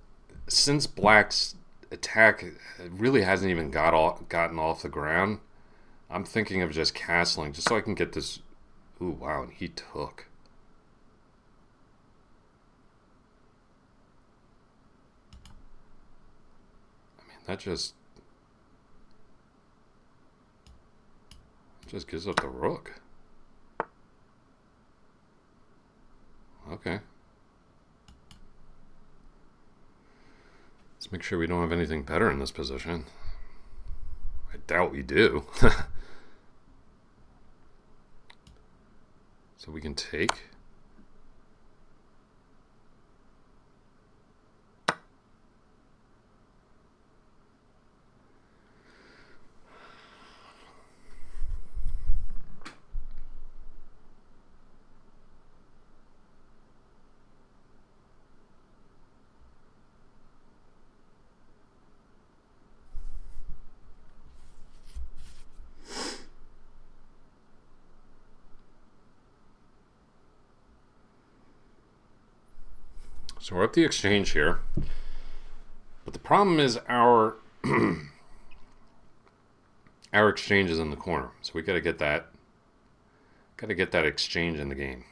since black's attack really hasn't even gotten off the ground, I'm thinking of just castling just so I can get this. Ooh, wow, and he took. I mean, that just gives up the rook. Okay. Let's make sure we don't have anything better in this position. I doubt we do. So we can take. So we're up the exchange here. But the problem is our our exchange is in the corner. So we gotta get that exchange in the game.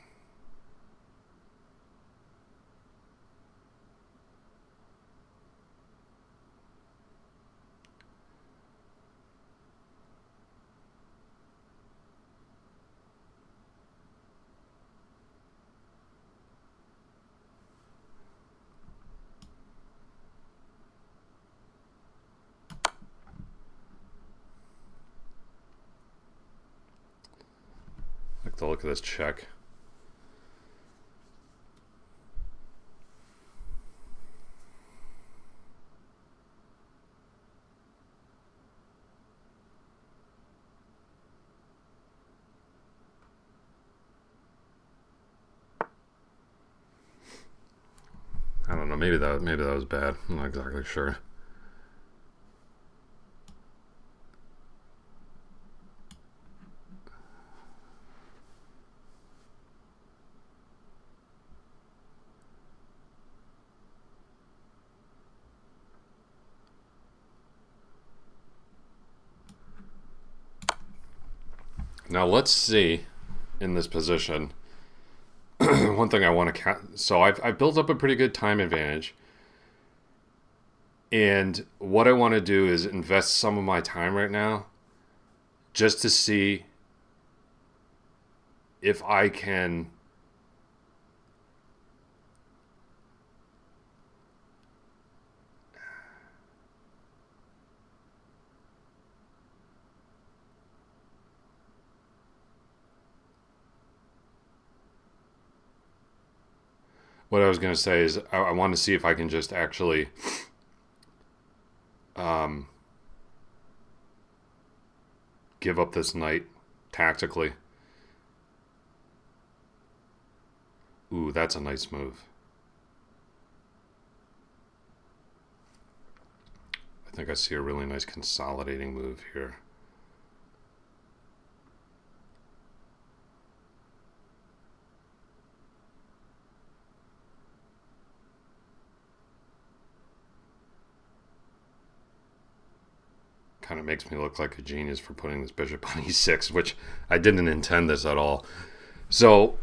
Like the look of this check. I don't know. Maybe that was bad. I'm not exactly sure. Now let's see in this position. One thing I want to so I've built up a pretty good time advantage, and what I want to do is invest some of my time right now just to see if I can what I was going to say is I want to see if I can just actually give up this knight tactically. Ooh, that's a nice move. I think I see a really nice consolidating move here. Kind of makes me look like a genius for putting this bishop on e6, which I didn't intend this at all. So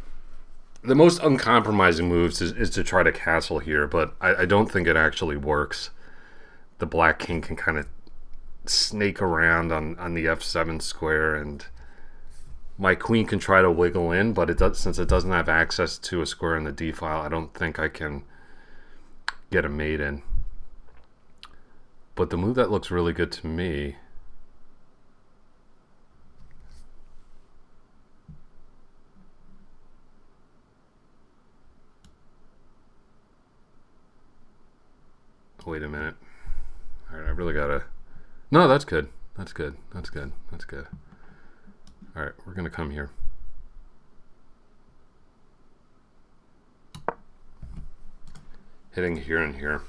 the most uncompromising moves is to try to castle here, but I don't think it actually works. The black king can kind of snake around on the f7 square, and my queen can try to wiggle in, but since it doesn't have access to a square in the d file, I don't think I can get a mate in. But the move that looks really good to me... Wait a minute. Alright, I really gotta... No, that's good. That's good. That's good. That's good. Alright, we're gonna come here. Hitting here and here.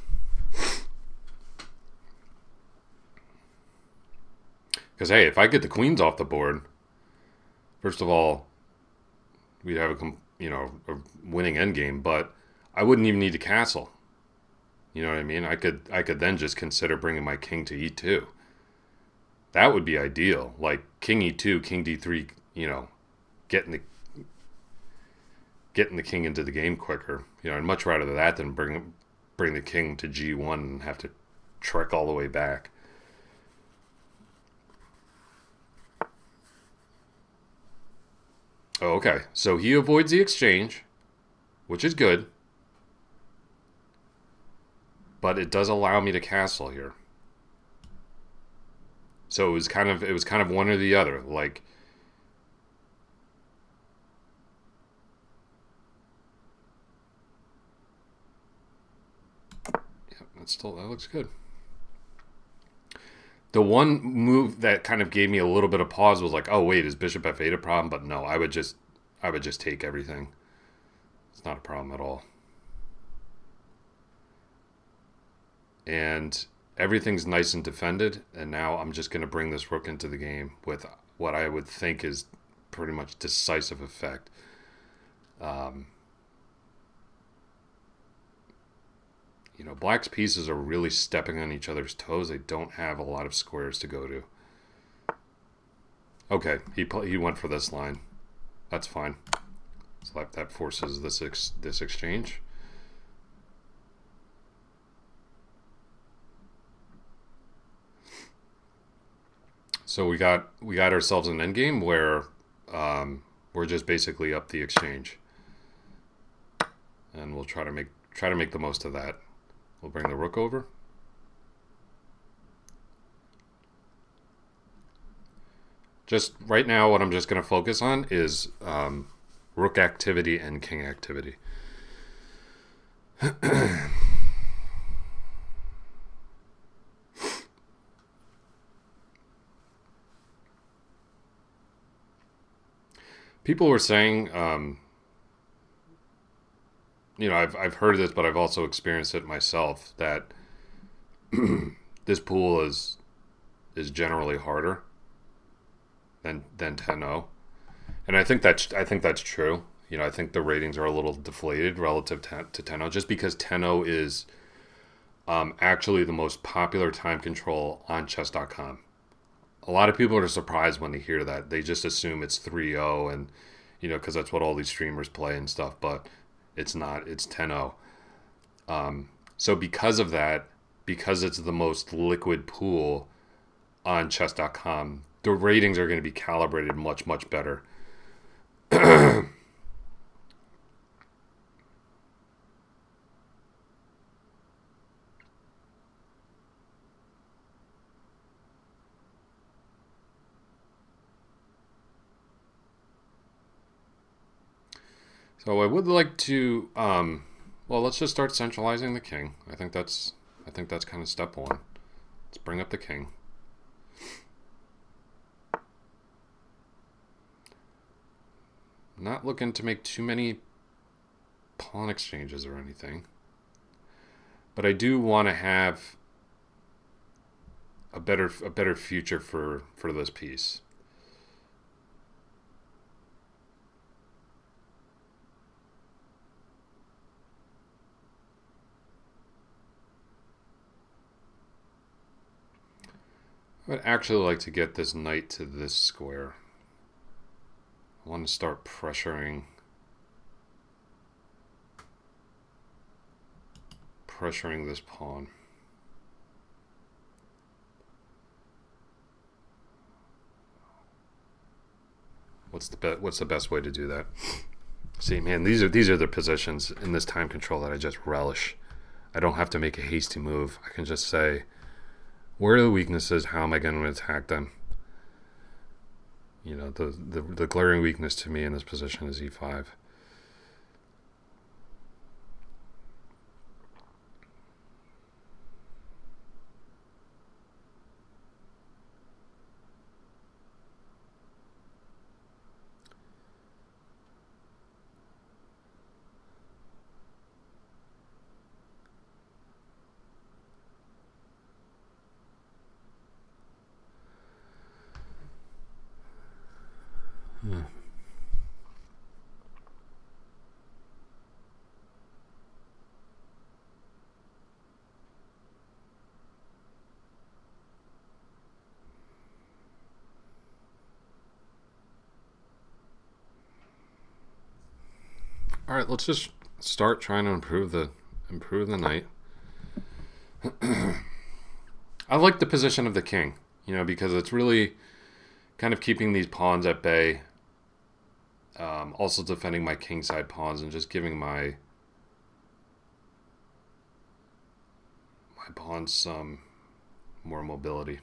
Because, hey, if I get the queens off the board, first of all, we'd have a winning endgame, but I wouldn't even need to castle. You know what I mean? I could then just consider bringing my king to e2. That would be ideal. Like king e2, king d3, getting the king into the game quicker. I'd much rather that than bring the king to g1 and have to trek all the way back. Oh, okay. So he avoids the exchange, which is good. But it does allow me to castle here. So it was kind of one or the other. Like, yeah, that looks good. The one move that kind of gave me a little bit of pause was like, oh wait, is bishop f8 a problem? But no, I would just take everything. It's not a problem at all. And everything's nice and defended, and now I'm just going to bring this rook into the game with what I would think is pretty much decisive effect. Black's pieces are really stepping on each other's toes. They don't have a lot of squares to go to. Okay, he went for this line. That's fine. So that forces this exchange. So we got ourselves an endgame where we're just basically up the exchange, and we'll try to make the most of that. We'll bring the rook over. Just right now, what I'm just going to focus on is rook activity and king activity. People were saying, I've heard this, but I've also experienced it myself, that this pool is generally harder than 10-0, and I think that's true. I think the ratings are a little deflated relative to 10-0, just because 10-0 is actually the most popular time control on chess.com. A lot of people are surprised when they hear that. They just assume it's 3-0 and, because that's what all these streamers play and stuff, but it's not. It's 10-0. So because of that, because it's the most liquid pool on chess.com, the ratings are going to be calibrated much, much better. So I would like to, let's just start centralizing the king. I think that's kind of step one. Let's bring up the king. Not looking to make too many pawn exchanges or anything, but I do want to have a better future for this piece. I would actually like to get this knight to this square. I want to start pressuring this pawn. What's the best way to do that? See, man, these are the positions in this time control that I just relish. I don't have to make a hasty move. I can just say, Where are the weaknesses? How am I going to attack them? You know, the glaring weakness to me in this position is e5. All right, let's just start trying to improve the knight. I like the position of the king, you know, because it's really kind of keeping these pawns at bay. Also defending my kingside pawns and just giving my pawns some more mobility.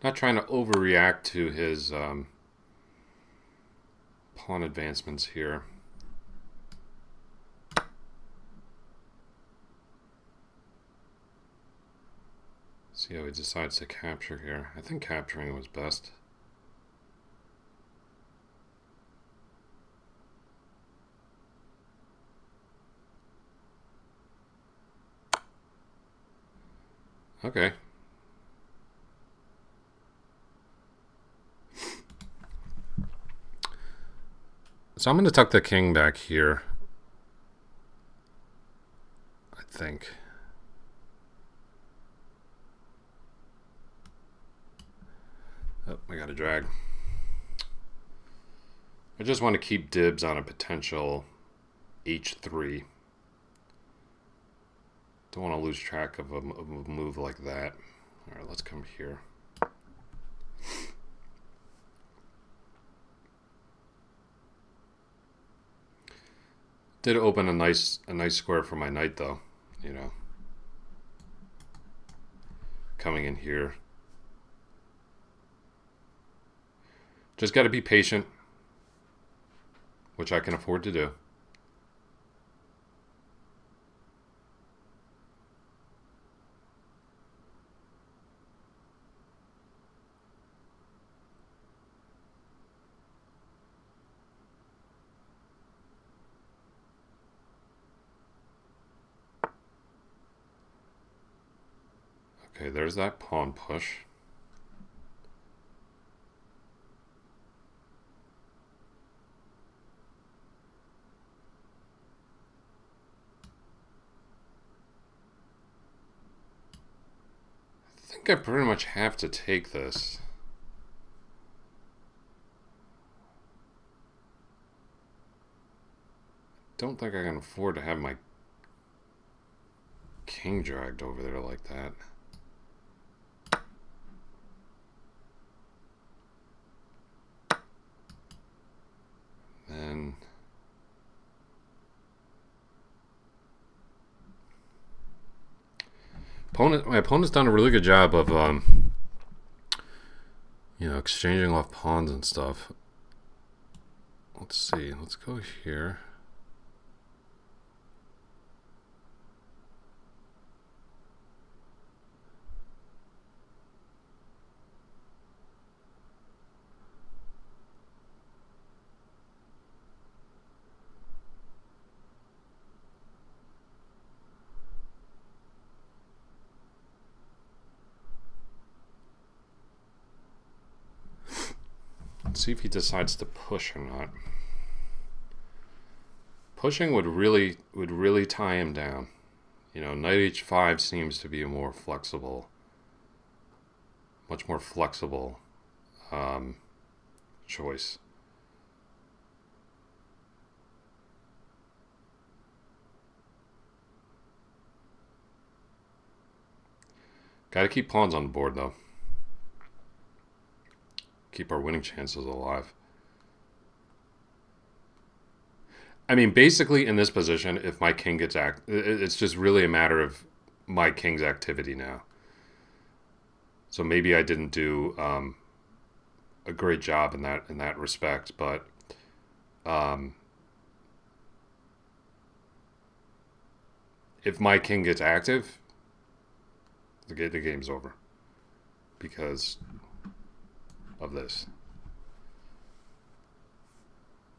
Not trying to overreact to his pawn advancements here. See how he decides to capture here. I think capturing was best. Okay. So I'm going to tuck the king back here, I think. Oh, I got a drag. I just want to keep dibs on a potential h3. Don't want to lose track of a move like that. All right, let's come here. Did open a nice square for my knight though, you know. Coming in here. Just got to be patient, which I can afford to do. Okay, there's that pawn push. I think I pretty much have to take this. Don't think I can afford to have my king dragged over there like that. Then my opponent's done a really good job of you know, exchanging off pawns and stuff. Let's see. Let's go here. Let's see if he decides to push or not. Pushing would really tie him down. You know, knight h5 seems to be a more flexible, much more flexible choice. Got to keep pawns on the board, though. Keep our winning chances alive. I mean, basically, in this position, if my king gets it's just really a matter of my king's activity now. So maybe I didn't do a great job in that respect, but if my king gets active, the game's over because of this.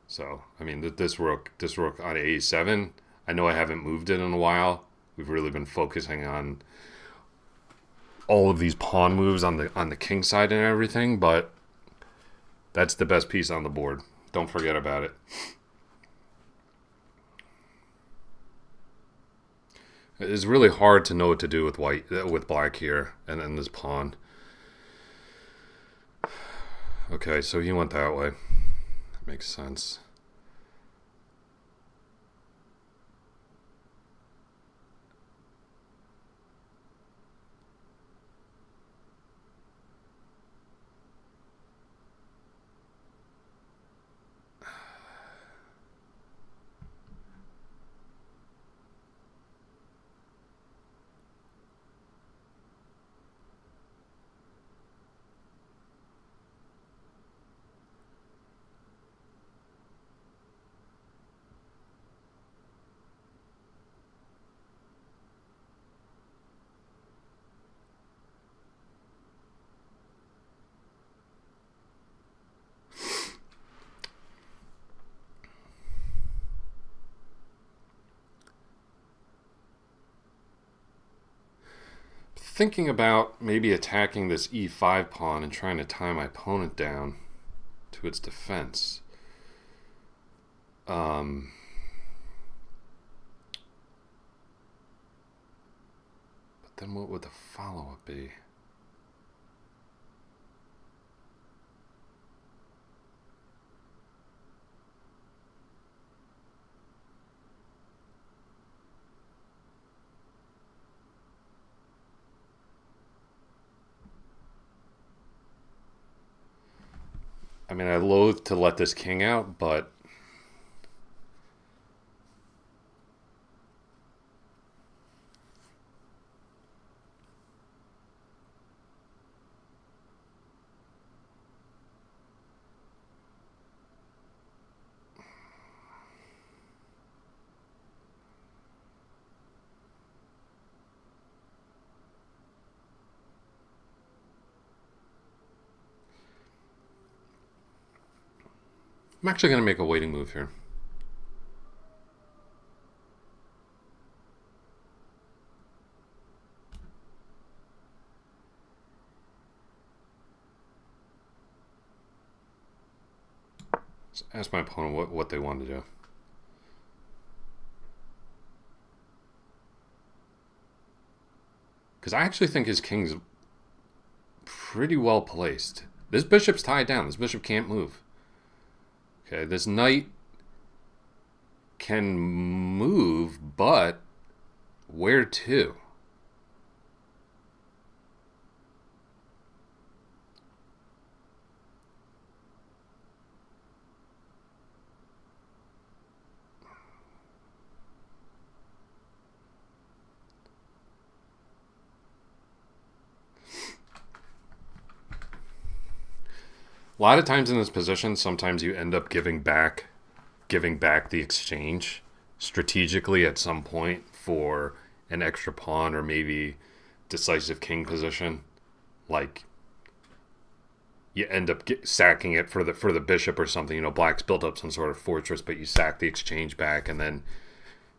So, I mean, this rook on a7, I know I haven't moved it in a while. We've really been focusing on all of these pawn moves on the king side and everything, but that's the best piece on the board. Don't forget about it. It's really hard to know what to do with black here and this pawn. Okay, so he went that way. That makes sense. Thinking about maybe attacking this e5 pawn and trying to tie my opponent down to its defense. But then what would the follow-up be? I mean, I loathe to let this king out, but I'm actually going to make a waiting move here. Just ask my opponent what they want to do. Because I actually think his king's pretty well placed. This bishop's tied down. This bishop can't move. Okay, this knight can move, but where to? A lot of times in this position, sometimes you end up giving back the exchange strategically at some point for an extra pawn or maybe decisive king position. Like you end up sacking it for the bishop or something. You know, black's built up some sort of fortress, but you sack the exchange back, and then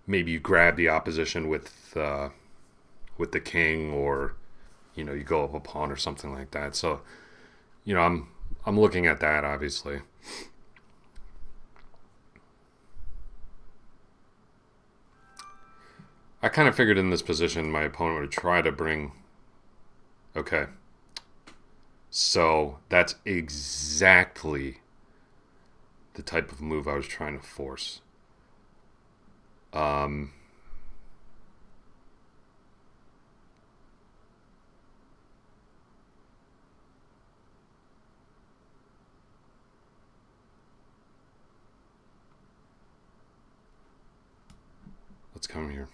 maybe you grab the opposition with the king, or you know, you go up a pawn or something like that. So, you know, I'm looking at that, obviously. I kind of figured in this position my opponent would try to bring. Okay. So that's exactly the type of move I was trying to force. Um, let's come here.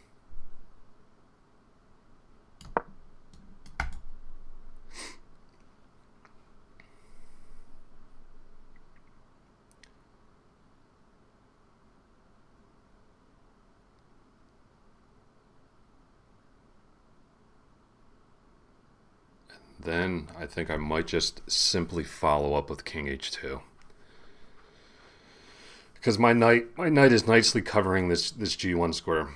Then I think I might just simply follow up with King H2 because my knight is nicely covering this G1 square.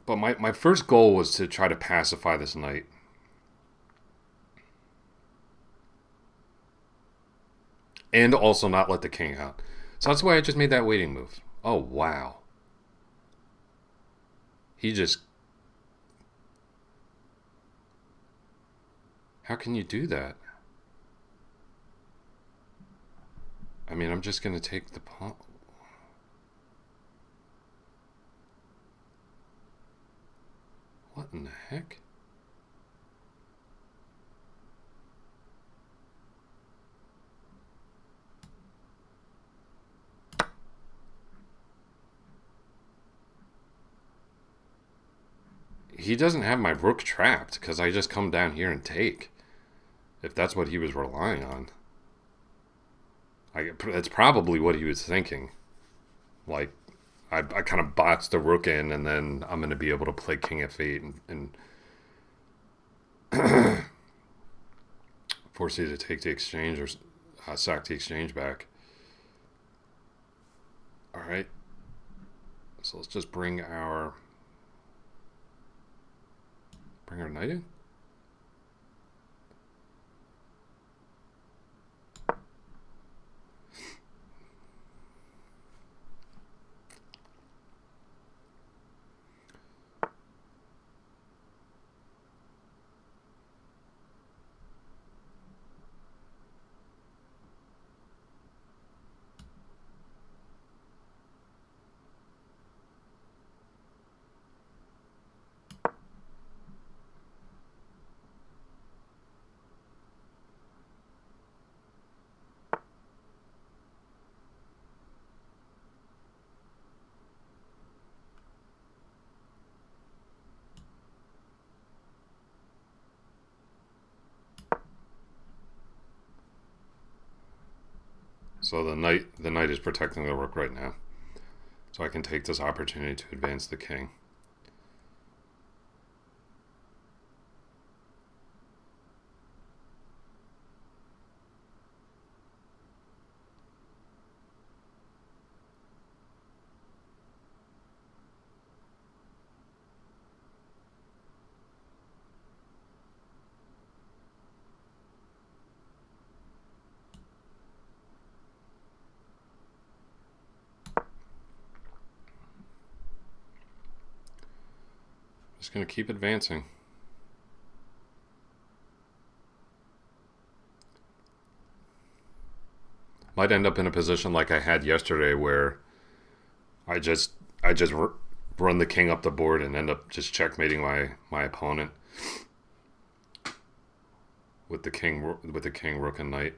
But my first goal was to try to pacify this knight. And also not let the king out. So that's why I just made that waiting move. Oh, wow. He just... How can you do that? I mean, I'm just going to take the pawn. What in the heck? He doesn't have my rook trapped because I just come down here and take. If that's what he was relying on. That's probably what he was thinking. Like, I kind of boxed the rook in, and then I'm going to be able to play king f8 and force you to take the exchange or sack the exchange back. All right. So let's just bring our knight in. So the knight is protecting the rook right now. So I can take this opportunity to advance the king. Just going to keep advancing. Might end up in a position like I had yesterday where I just run the king up the board and end up just checkmating my opponent with the king rook and knight.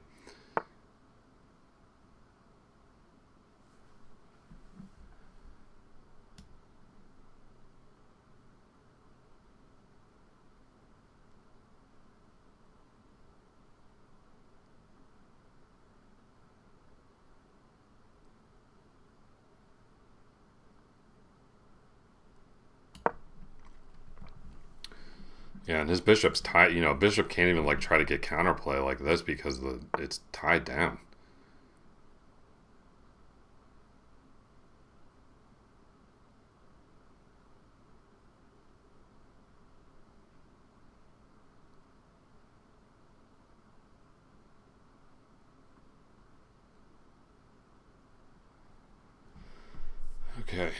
Yeah, and his bishop's tied. You know, bishop can't even like try to get counterplay like this because it's tied down. Okay.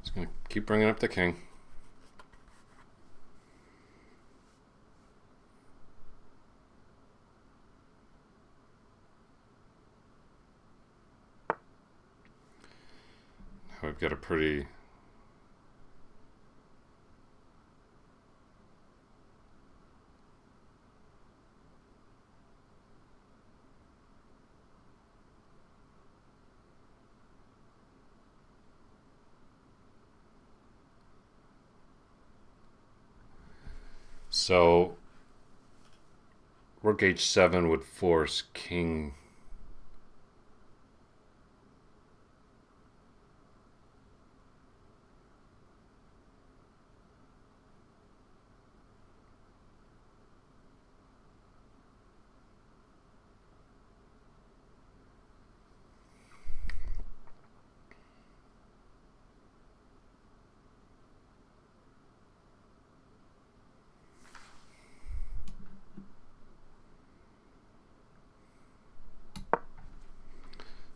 Just gonna keep bringing up the king. Now we've got a pretty... So, rook h7 would force king.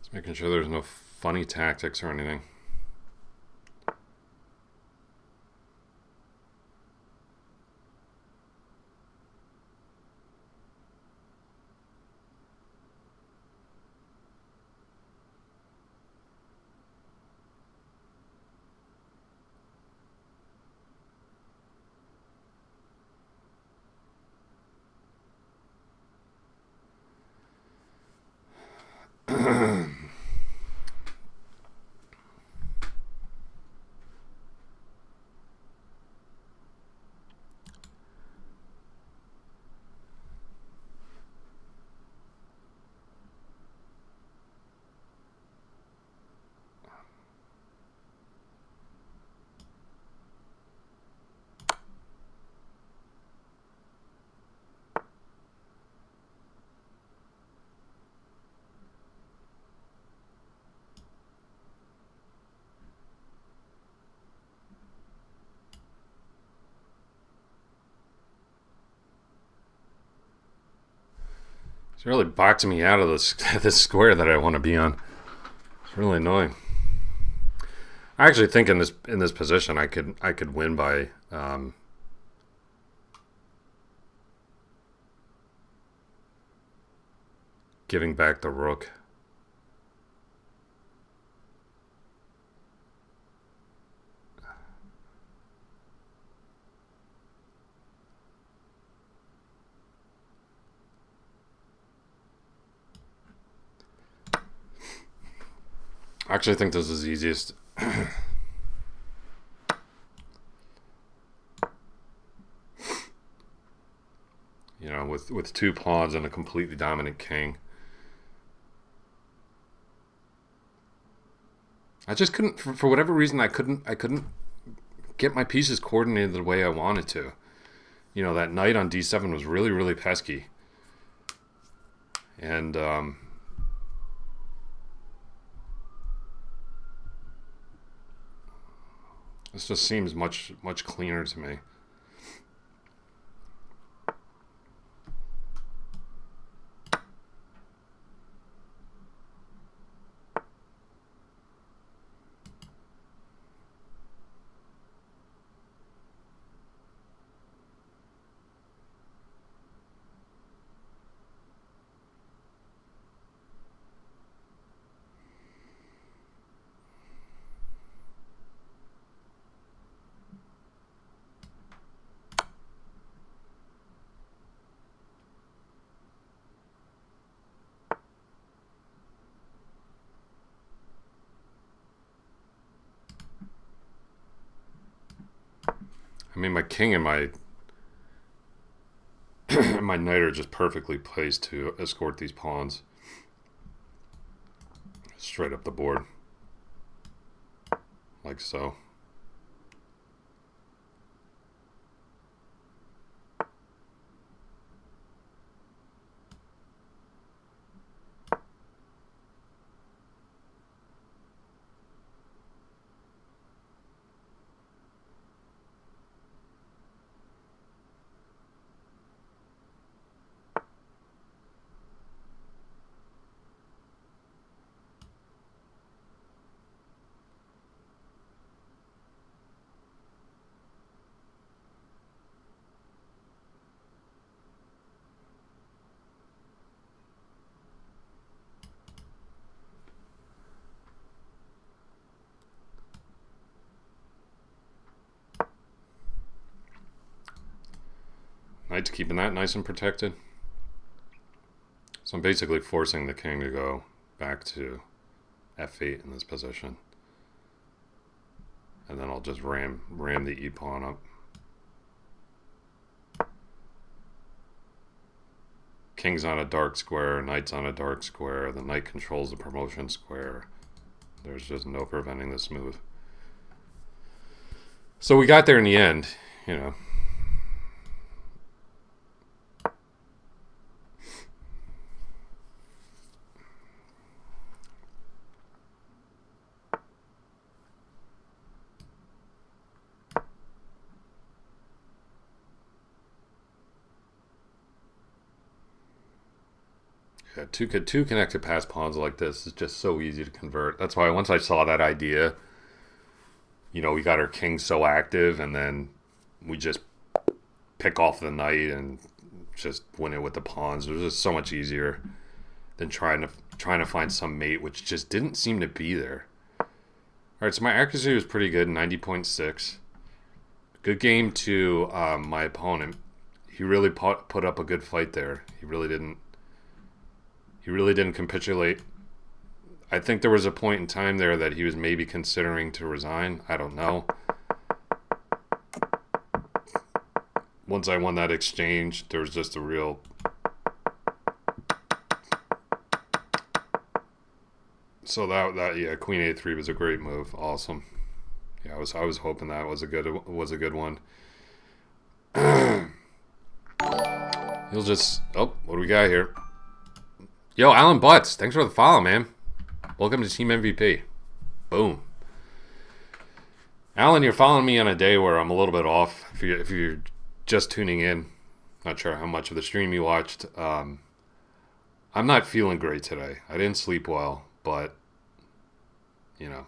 Just making sure there's no funny tactics or anything. It's really boxing me out of this square that I want to be on. It's really annoying. I actually think in this position I could win by giving back the rook. I actually think this is easiest. You know, with two pawns and a completely dominant king. I just couldn't, for whatever reason, I couldn't get my pieces coordinated the way I wanted to. You know, that knight on d7 was really, really pesky. And this just seems much cleaner to me. I mean, my king and my my knight are just perfectly placed to escort these pawns straight up the board, like so. Knight's keeping that nice and protected. So I'm basically forcing the king to go back to f8 in this position. And then I'll just ram the e-pawn up. King's on a dark square, knight's on a dark square, the knight controls the promotion square. There's just no preventing this move. So we got there in the end, you know. Yeah, two connected pass pawns like this is just so easy to convert. That's why once I saw that idea, you know, we got our king so active, and then we just pick off the knight and just win it with the pawns. It was just so much easier than trying to find some mate, which just didn't seem to be there. All right, so my accuracy was pretty good, 90.6. Good game to my opponent. He really put up a good fight there. He really didn't capitulate. I think there was a point in time there that he was maybe considering to resign. I don't know. Once I won that exchange, there was just a real... So that yeah, Queen A3 was a great move. Awesome. Yeah, I was hoping that was a good one. He'll just... Oh, what do we got here? Yo, Alan Butts, thanks for the follow, man. Welcome to Team MVP. Boom. Alan, you're following me on a day where I'm a little bit off. If you're just tuning in, not sure how much of the stream you watched. I'm not feeling great today. I didn't sleep well, but you know,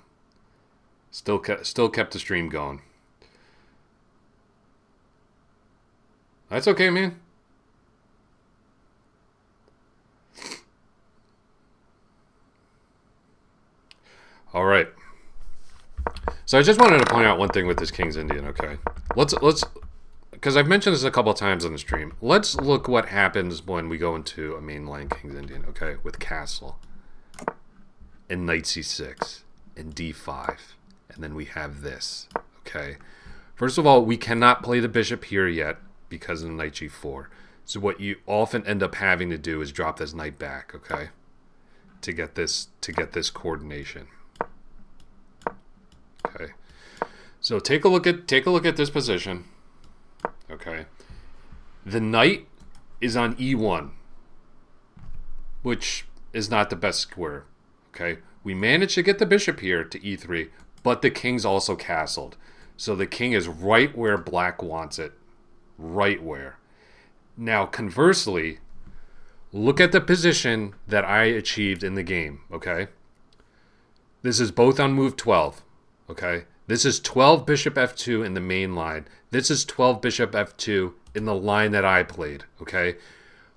still kept the stream going. That's okay, man. All right. So I just wanted to point out one thing with this King's Indian, okay? Let's because I've mentioned this a couple of times on the stream. Let's look what happens when we go into a mainline King's Indian, okay? With castle and knight c6 and d5, and then we have this, okay? First of all, we cannot play the bishop here yet because of the knight g4. So what you often end up having to do is drop this knight back, okay? To get this coordination. Okay, so take a look at this position. Okay, the knight is on e1, which is not the best square. Okay, we managed to get the bishop here to e3, but the king's also castled, so the king is right where black wants it, right where. Now, conversely, look at the position that I achieved in the game. Okay, this is both on move 12. Okay, this is 12 bishop f2 in the main line. This is 12 bishop f2 in the line that I played. Okay,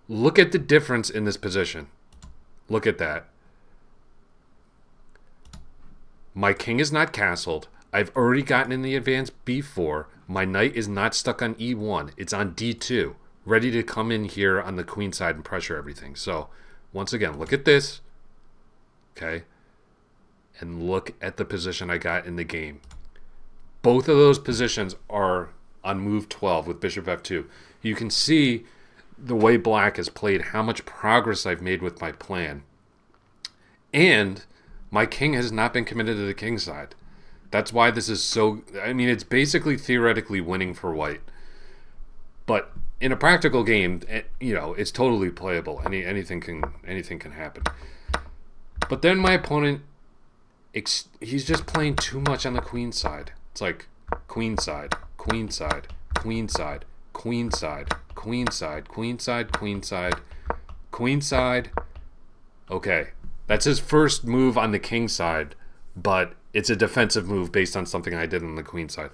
look at the difference in this position. Look at that. My king is not castled. I've already gotten in the advance b4. My knight is not stuck on e1. It's on d2, ready to come in here on the queen side and pressure everything. So, once again, look at this. Okay. And look at the position I got in the game. Both of those positions are on move 12 with bishop f2. You can see the way black has played, how much progress I've made with my plan. And my king has not been committed to the king side. That's why this is so... I mean, it's basically theoretically winning for white. But in a practical game, you know, it's totally playable. Anything can happen. But then my opponent... he's just playing too much on the queen side. It's like queen side, queen side, queen side, queen side, queen side, queen side, queen side, queen side. Okay, that's his first move on the king side, but it's a defensive move based on something I did on the queen side.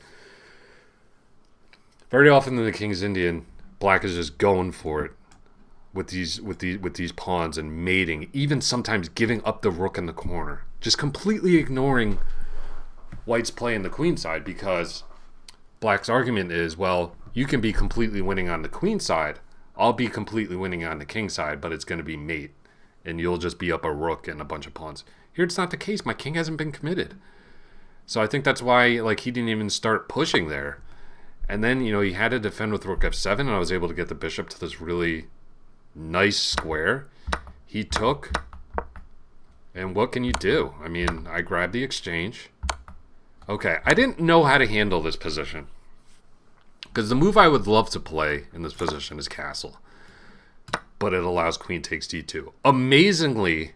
Very often in the King's Indian, black is just going for it with these pawns and mating, even sometimes giving up the rook in the corner, just completely ignoring white's play in the queen side, because black's argument is, well, you can be completely winning on the queen side. I'll be completely winning on the king side, but it's going to be mate. And you'll just be up a rook and a bunch of pawns. Here it's not the case. My king hasn't been committed. So I think that's why he didn't even start pushing there. And then, he had to defend with rook f7, and I was able to get the bishop to this really nice square. He took, and what can you do? I mean, I grabbed the exchange. Okay, I didn't know how to handle this position. Because the move I would love to play in this position is castle. But it allows queen takes d2. Amazingly,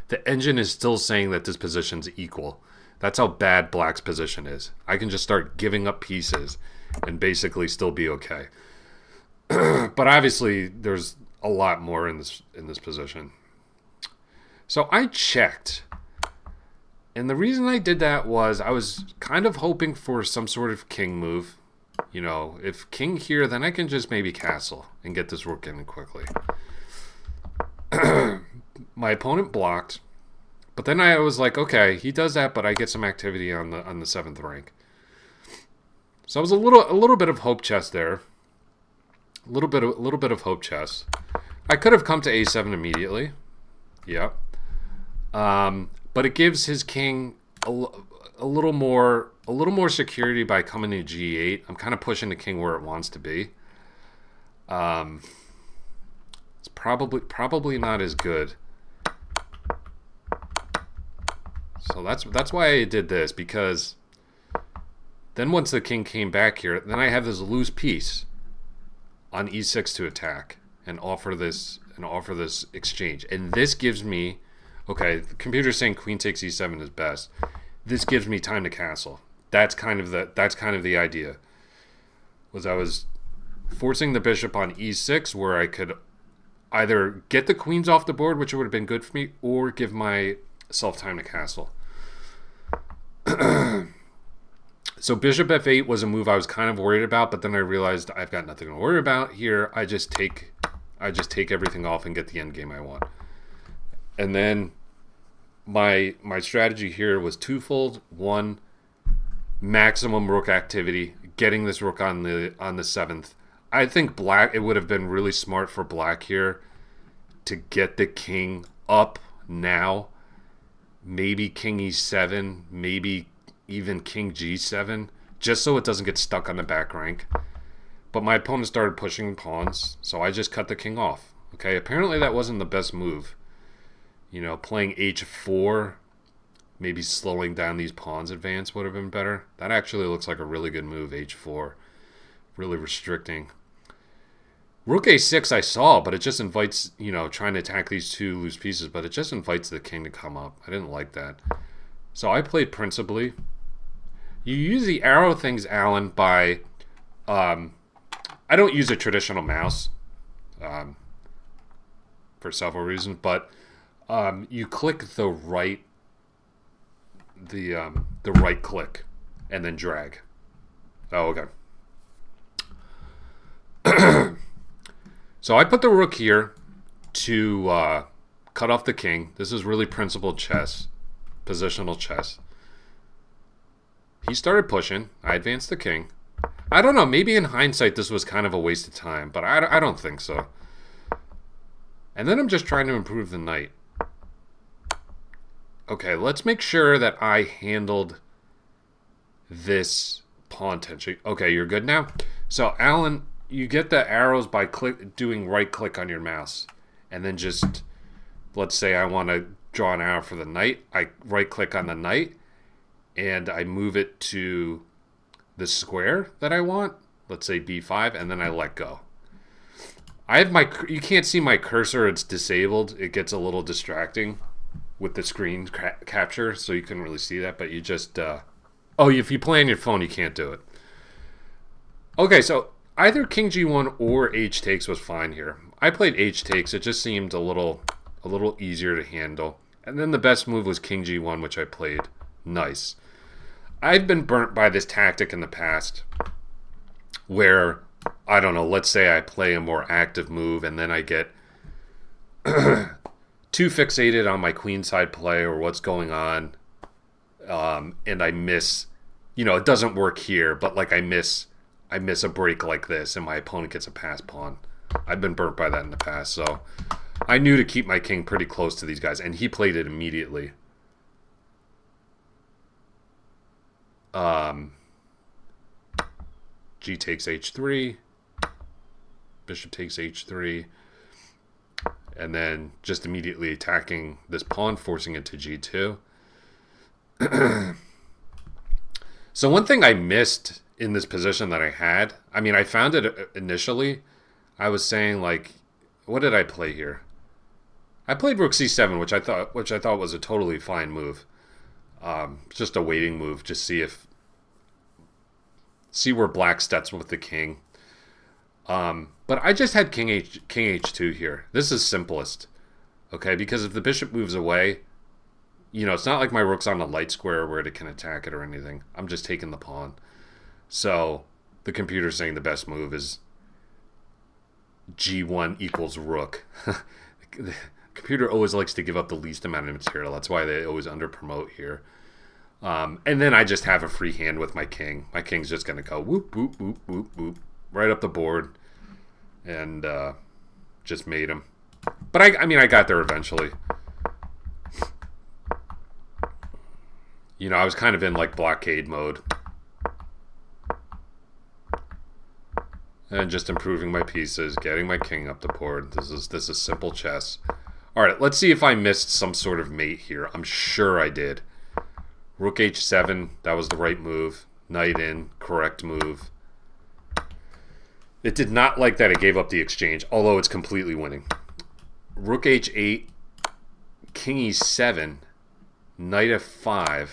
the engine is still saying that this position's equal. That's how bad black's position is. I can just start giving up pieces and basically still be okay. But obviously, there's a lot more in this position. So I checked. And the reason I did that was I was kind of hoping for some sort of king move. If king here, then I can just maybe castle and get this rook in quickly. My opponent blocked. But then I was like, okay, he does that, but I get some activity on the 7th rank. So I was a little bit of hope chess there. A little bit of hope chess. I could have come to a7 immediately. Yeah. But it gives his king a little more security by coming to g8. I'm kind of pushing the king where it wants to be. It's probably not as good. So that's why I did this, because then once the king came back here, then I have this loose piece on e6 to attack and offer this exchange. And this gives me, okay, the computer's saying queen takes e7 is best. This gives me time to castle. That's kind of the idea. Was I was forcing the bishop on e6 where I could either get the queens off the board, which would have been good for me, or give myself time to castle. So bishop f8 was a move I was kind of worried about, but then I realized I've got nothing to worry about here. I just take everything off and get the endgame I want. And then my strategy here was twofold. One, maximum rook activity, getting this rook on the 7th. I think it would have been really smart for black here to get the king up now. Maybe king e7, maybe even king g7, just so it doesn't get stuck on the back rank. But my opponent started pushing pawns, so I just cut the king off. Okay, apparently that wasn't the best move. Playing h4, maybe slowing down these pawns advance would have been better. That actually looks like a really good move, h4. Really restricting. Rook a6 I saw, but it just invites, trying to attack these two loose pieces, but it just invites the king to come up. I didn't like that. So I played principally. You use the arrow things, Alan, by... I don't use a traditional mouse for several reasons, but you click the right click and then drag. Oh, okay. So I put the rook here to cut off the king. This is really principled chess, positional chess. He started pushing. I advanced the king. I don't know. Maybe in hindsight this was kind of a waste of time, but I don't think so. And then I'm just trying to improve the knight. Okay, let's make sure that I handled this pawn tension. Okay, you're good now? So, Alan, you get the arrows by doing right click on your mouse. And then just, let's say I want to draw an arrow for the knight. I right click on the knight and I move it to the square that I want. Let's say b5, and then I let go. I have you can't see my cursor, it's disabled. It gets a little distracting with the screen capture, so you couldn't really see that, but you just, if you play on your phone, you can't do it. Okay, so either king g1 or h takes was fine here. I played h takes, it just seemed a little easier to handle. And then the best move was king g1, which I played nice. I've been burnt by this tactic in the past where, I don't know, let's say I play a more active move and then I get too fixated on my queenside play or what's going on, and I miss, it doesn't work here, but like I miss I miss a break like this and my opponent gets a pass pawn. I've been burnt by that in the past, so I knew to keep my king pretty close to these guys, and he played it immediately. G takes h3. Bishop takes h3. And then just immediately attacking this pawn, forcing it to g2. So one thing I missed in this position that I had, I mean, I found it initially. I was saying, like, what did I play here? I played rook c7, which I thought was a totally fine move. Just a waiting move, just see where black steps with the king. But I just had king h2 here. This is simplest, okay? Because if the bishop moves away, you know, it's not like my rook's on a light square where it can attack it or anything. I'm just taking the pawn. So the computer's saying the best move is g1 equals rook. The computer always likes to give up the least amount of material. That's why they always under-promote here. And then I just have a free hand with my king. My king's just going to go whoop, whoop, whoop, whoop, whoop, right up the board. And just made him. But I mean, I got there eventually. You know, I was kind of in like blockade mode. And just improving my pieces, getting my king up the board. This is simple chess. All right, let's see if I missed some sort of mate here. I'm sure I did. Rook h7, that was the right move. Knight in, correct move. It did not like that it gave up the exchange, although it's completely winning. Rook h8, king e7, knight f5.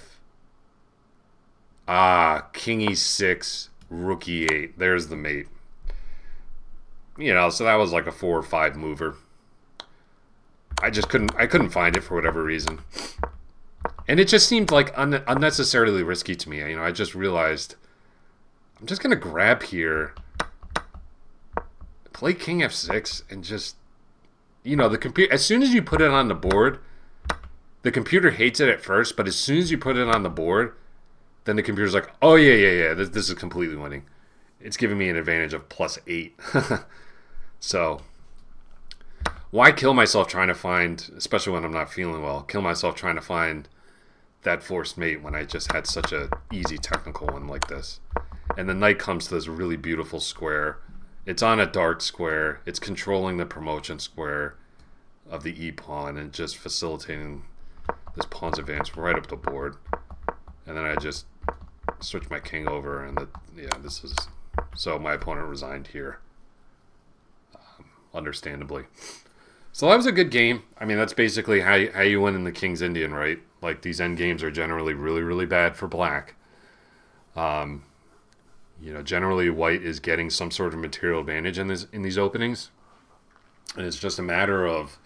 King e6, rook e8. There's the mate. You know, so that was like a 4 or 5 mover. I couldn't find it for whatever reason. And it just seemed like unnecessarily risky to me. You know, I just realized I'm just going to grab here, play king f6, and just, you know, the computer, as soon as you put it on the board, the computer hates it at first, but as soon as you put it on the board, then the computer's like, oh, yeah, this is completely winning. It's giving me an advantage of +8. So, why kill myself trying to find, especially when I'm not feeling well, kill myself trying to find that forced mate when I just had such a easy technical one like this. And the knight comes to this really beautiful square. It's on a dark square. It's controlling the promotion square of the e-pawn and just facilitating this pawn's advance right up the board. And then I just switch my king over, and this is, so my opponent resigned here, understandably. So that was a good game. I mean, that's basically how you win in the King's Indian, right? Like, these end games are generally really, really bad for black. You know, generally white is getting some sort of material advantage in these openings, and it's just a matter of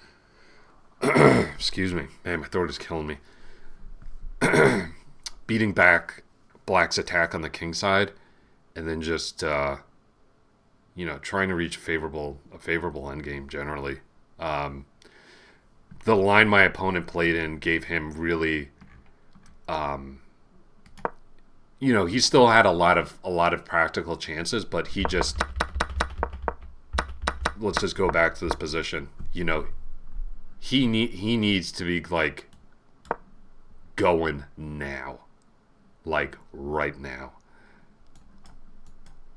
excuse me, man, my throat is killing me. Beating back black's attack on the king side, and then just you know, trying to reach a favorable endgame generally. The line my opponent played in gave him really, you know, he still had a lot of practical chances, but he just, let's just go back to this position. You know, he needs to be like going now, like right now.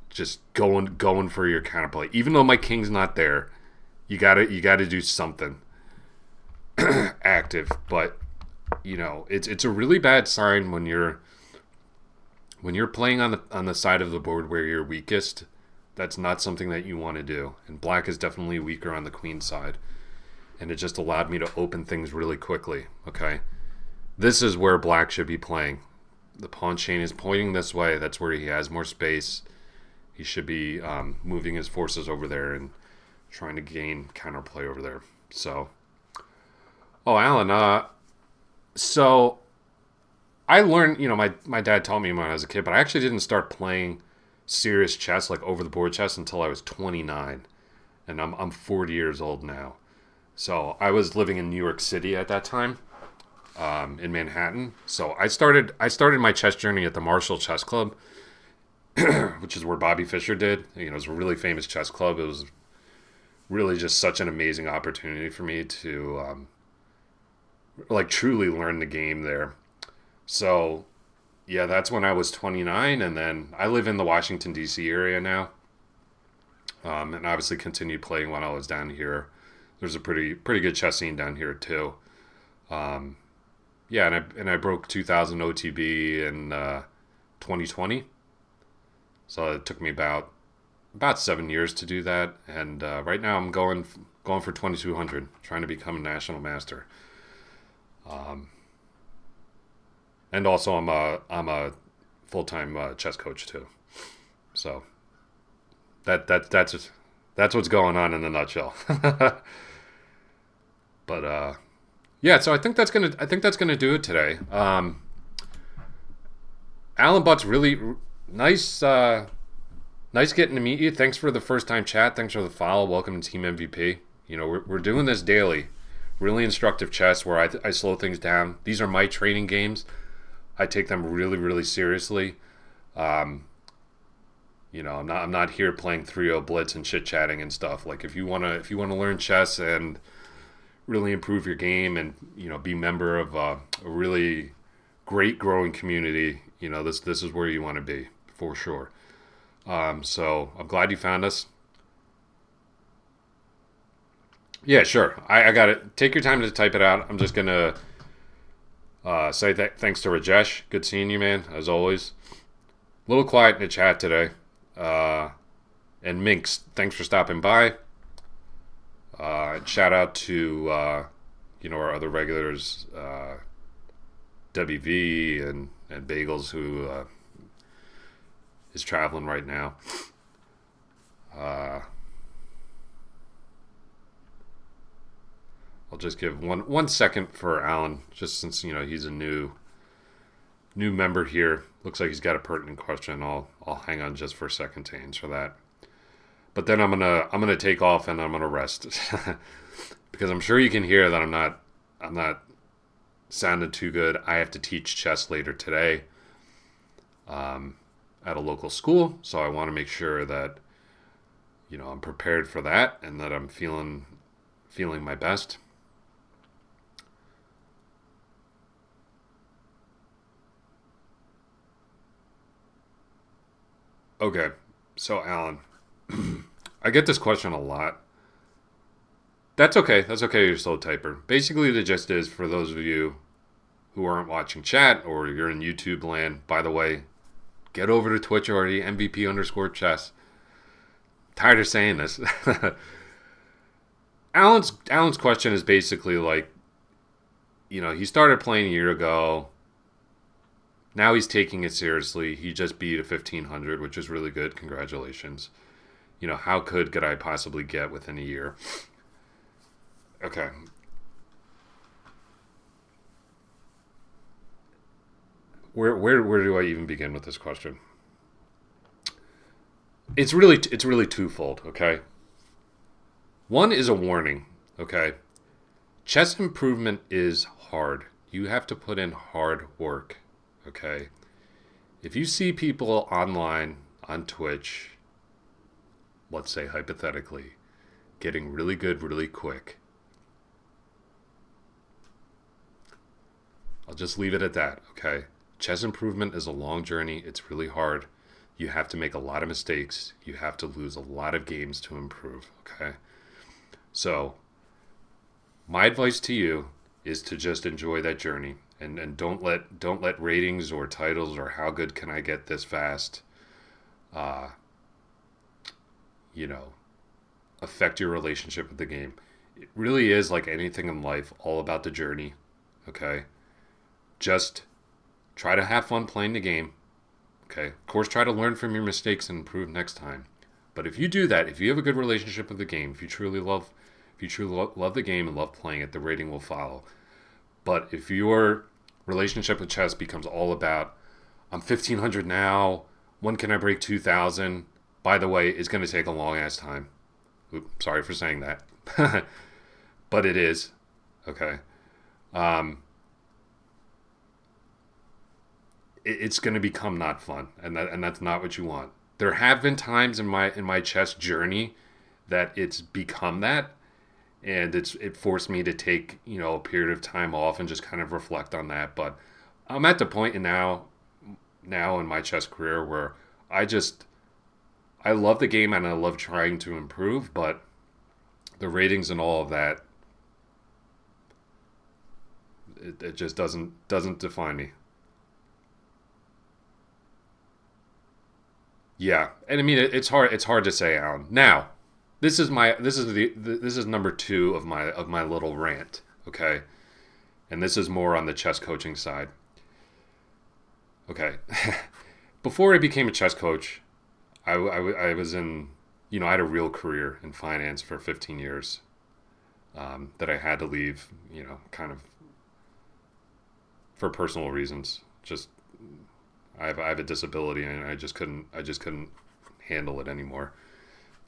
Just going for your counterplay. Even though my king's not there, you gotta do something active. But you know, it's a really bad sign when you're playing on the side of the board where you're weakest. That's not something that you want to do. And black is definitely weaker on the queen side, and it just allowed me to open things really quickly. Okay, this is where black should be playing. The pawn chain is pointing this way. That's where he has more space. He should be moving his forces over there and trying to gain counterplay over there. So, oh, Alan, so I learned, you know, my dad taught me when I was a kid, but I actually didn't start playing serious chess, like over the board chess, until I was 29, and I'm 40 years old now. So I was living in New York City at that time, in Manhattan. So I started my chess journey at the Marshall Chess Club, which is where Bobby Fischer did. You know, it's a really famous chess club. It was really just such an amazing opportunity for me to like truly learn the game there. So yeah, that's when I was 29, and then I live in the Washington D.C. area now, and obviously continued playing when I was down here. There's a pretty good chess scene down here too. Um, yeah, and I broke 2,000 OTB in 2020. So it took me about 7 years to do that, and right now I'm going for 2,200, trying to become a national master. Um, and also I'm a full time chess coach too. So that's what's going on in a nutshell. But yeah, so I think that's gonna do it today. Alan Butts, really nice. Nice getting to meet you. Thanks for the first time chat. Thanks for the follow. Welcome to Team MVP. You know, we're doing this daily. Really instructive chess where I slow things down. These are my training games. I take them really, really seriously. Um, you know, I'm not here playing 3-0 blitz and chit chatting and stuff. Like if you wanna learn chess and really improve your game and be a member of a really great growing community, this is where you want to be for sure. So I'm glad you found us. Yeah, sure. I got it. Take your time to type it out. I'm just gonna say thanks to Rajesh. Good seeing you, man, as always. A little quiet in the chat today. And Minx, thanks for stopping by. Shout out to our other regulars, WV and Bagels, who is traveling right now. I'll just give one second for Alan, just since he's a new member here. Looks like he's got a pertinent question. I'll hang on just for a second to answer that. But then I'm gonna take off and I'm gonna rest because I'm sure you can hear that I'm not sounding too good. I have to teach chess later today at a local school, so I want to make sure that I'm prepared for that and that I'm feeling my best. Okay, so Alan, I get this question a lot. That's okay. That's okay. You're a slow typer. Basically, the gist is for those of you who aren't watching chat or you're in YouTube land. By the way, get over to Twitch already. MVP_chess. Tired of saying this. Alan's question is basically like, he started playing a year ago. Now he's taking it seriously. He just beat a 1,500, which is really good. Congratulations. How could I possibly get within a year? Okay. Where do I even begin with this question? It's really twofold, okay? One is a warning, okay? Chess improvement is hard. You have to put in hard work, okay? If you see people online on Twitch, let's say hypothetically, getting really good really quick, I'll just leave it at that, okay? Chess improvement is a long journey. It's really hard. You have to make a lot of mistakes. You have to lose a lot of games to improve, okay? So, my advice to you is to just enjoy that journey and don't let ratings or titles or how good can I get this fast affect your relationship with the game. It really is like anything in life, all about the journey, okay? Just try to have fun playing the game, okay? Of course, try to learn from your mistakes and improve next time. But if you do that, if you have a good relationship with the game, if you truly love the game and love playing it, the rating will follow. But if your relationship with chess becomes all about, I'm 1,500 now, when can I break 2,000? By the way, it's going to take a long ass time. Oops, sorry for saying that. But it is, okay? It's going to become not fun, and that's not what you want. There have been times in my chess journey that it's become that, and it forced me to take a period of time off and just kind of reflect on that. But I'm at the point now in my chess career where I love the game and I love trying to improve, but the ratings and all of that, it just doesn't define me. Yeah, and I mean it's hard to say, Alan. Now, this is number two of my little rant. Okay, and this is more on the chess coaching side. Okay, before I became a chess coach, I was in, I had a real career in finance for 15 years, that I had to leave, kind of for personal reasons. Just I have a disability and I just couldn't handle it anymore.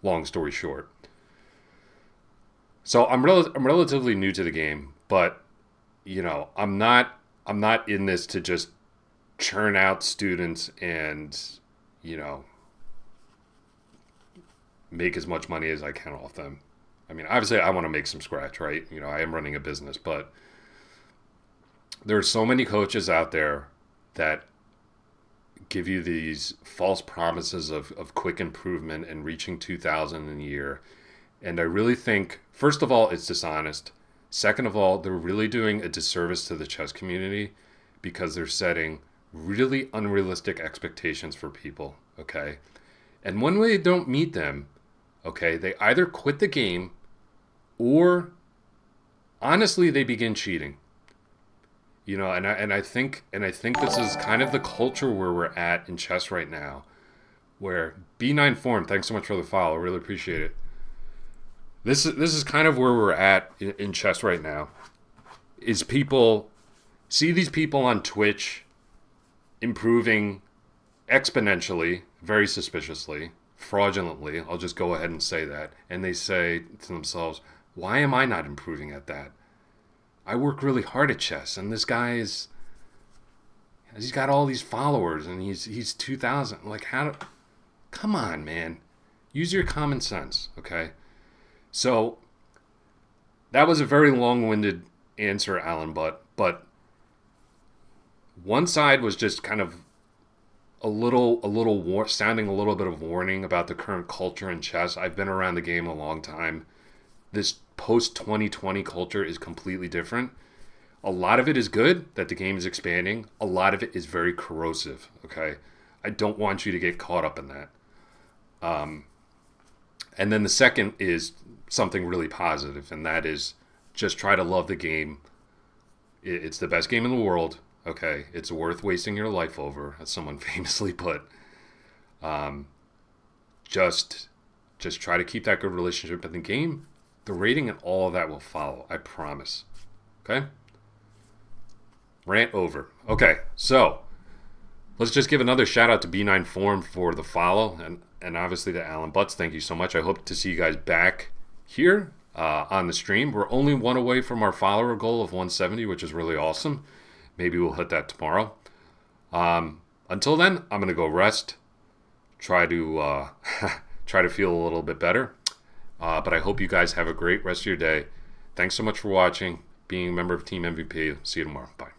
Long story short. So I'm relatively new to the game, but I'm not in this to just churn out students and you know make as much money as I can off them. I mean, obviously, I want to make some scratch, right? I am running a business, but there are so many coaches out there that give you these false promises of quick improvement and reaching 2,000 in a year. And I really think, first of all, it's dishonest. Second of all, they're really doing a disservice to the chess community because they're setting really unrealistic expectations for people, okay? And when they don't meet them, okay, they either quit the game or honestly they begin cheating. And I think this is kind of the culture where we're at in chess right now, where B9 Form, thanks so much for the follow, I really appreciate it. This is kind of where we're at in chess right now. Is people see these people on Twitch improving exponentially, very suspiciously, fraudulently, I'll just go ahead and say that, and they say to themselves, why am I not improving at that? I work really hard at chess, and this guy he's got all these followers, and he's 2,000. Like, come on, man. Use your common sense, okay? So, that was a very long-winded answer, Alan, but one side was just kind of sounding a little bit of warning about the current culture in chess. I've been around the game a long time. This post 2020 culture is completely different. A lot of it is good that the game is expanding. A lot of it is very corrosive. Okay, I don't want you to get caught up in that. And then the second is something really positive, and that is just try to love the game. It's the best game in the world. Okay, it's worth wasting your life over, as someone famously put. Just try to keep that good relationship in the game. The rating and all of that will follow. I promise. Okay? Rant over. Okay, so let's just give another shout out to B9 Form for the follow, and obviously to Alan Butts. Thank you so much. I hope to see you guys back here on the stream. We're only one away from our follower goal of 170, which is really awesome. Maybe we'll hit that tomorrow. Until then, I'm gonna go rest. Try to feel a little bit better. But I hope you guys have a great rest of your day. Thanks so much for watching, being a member of Team MVP. See you tomorrow. Bye.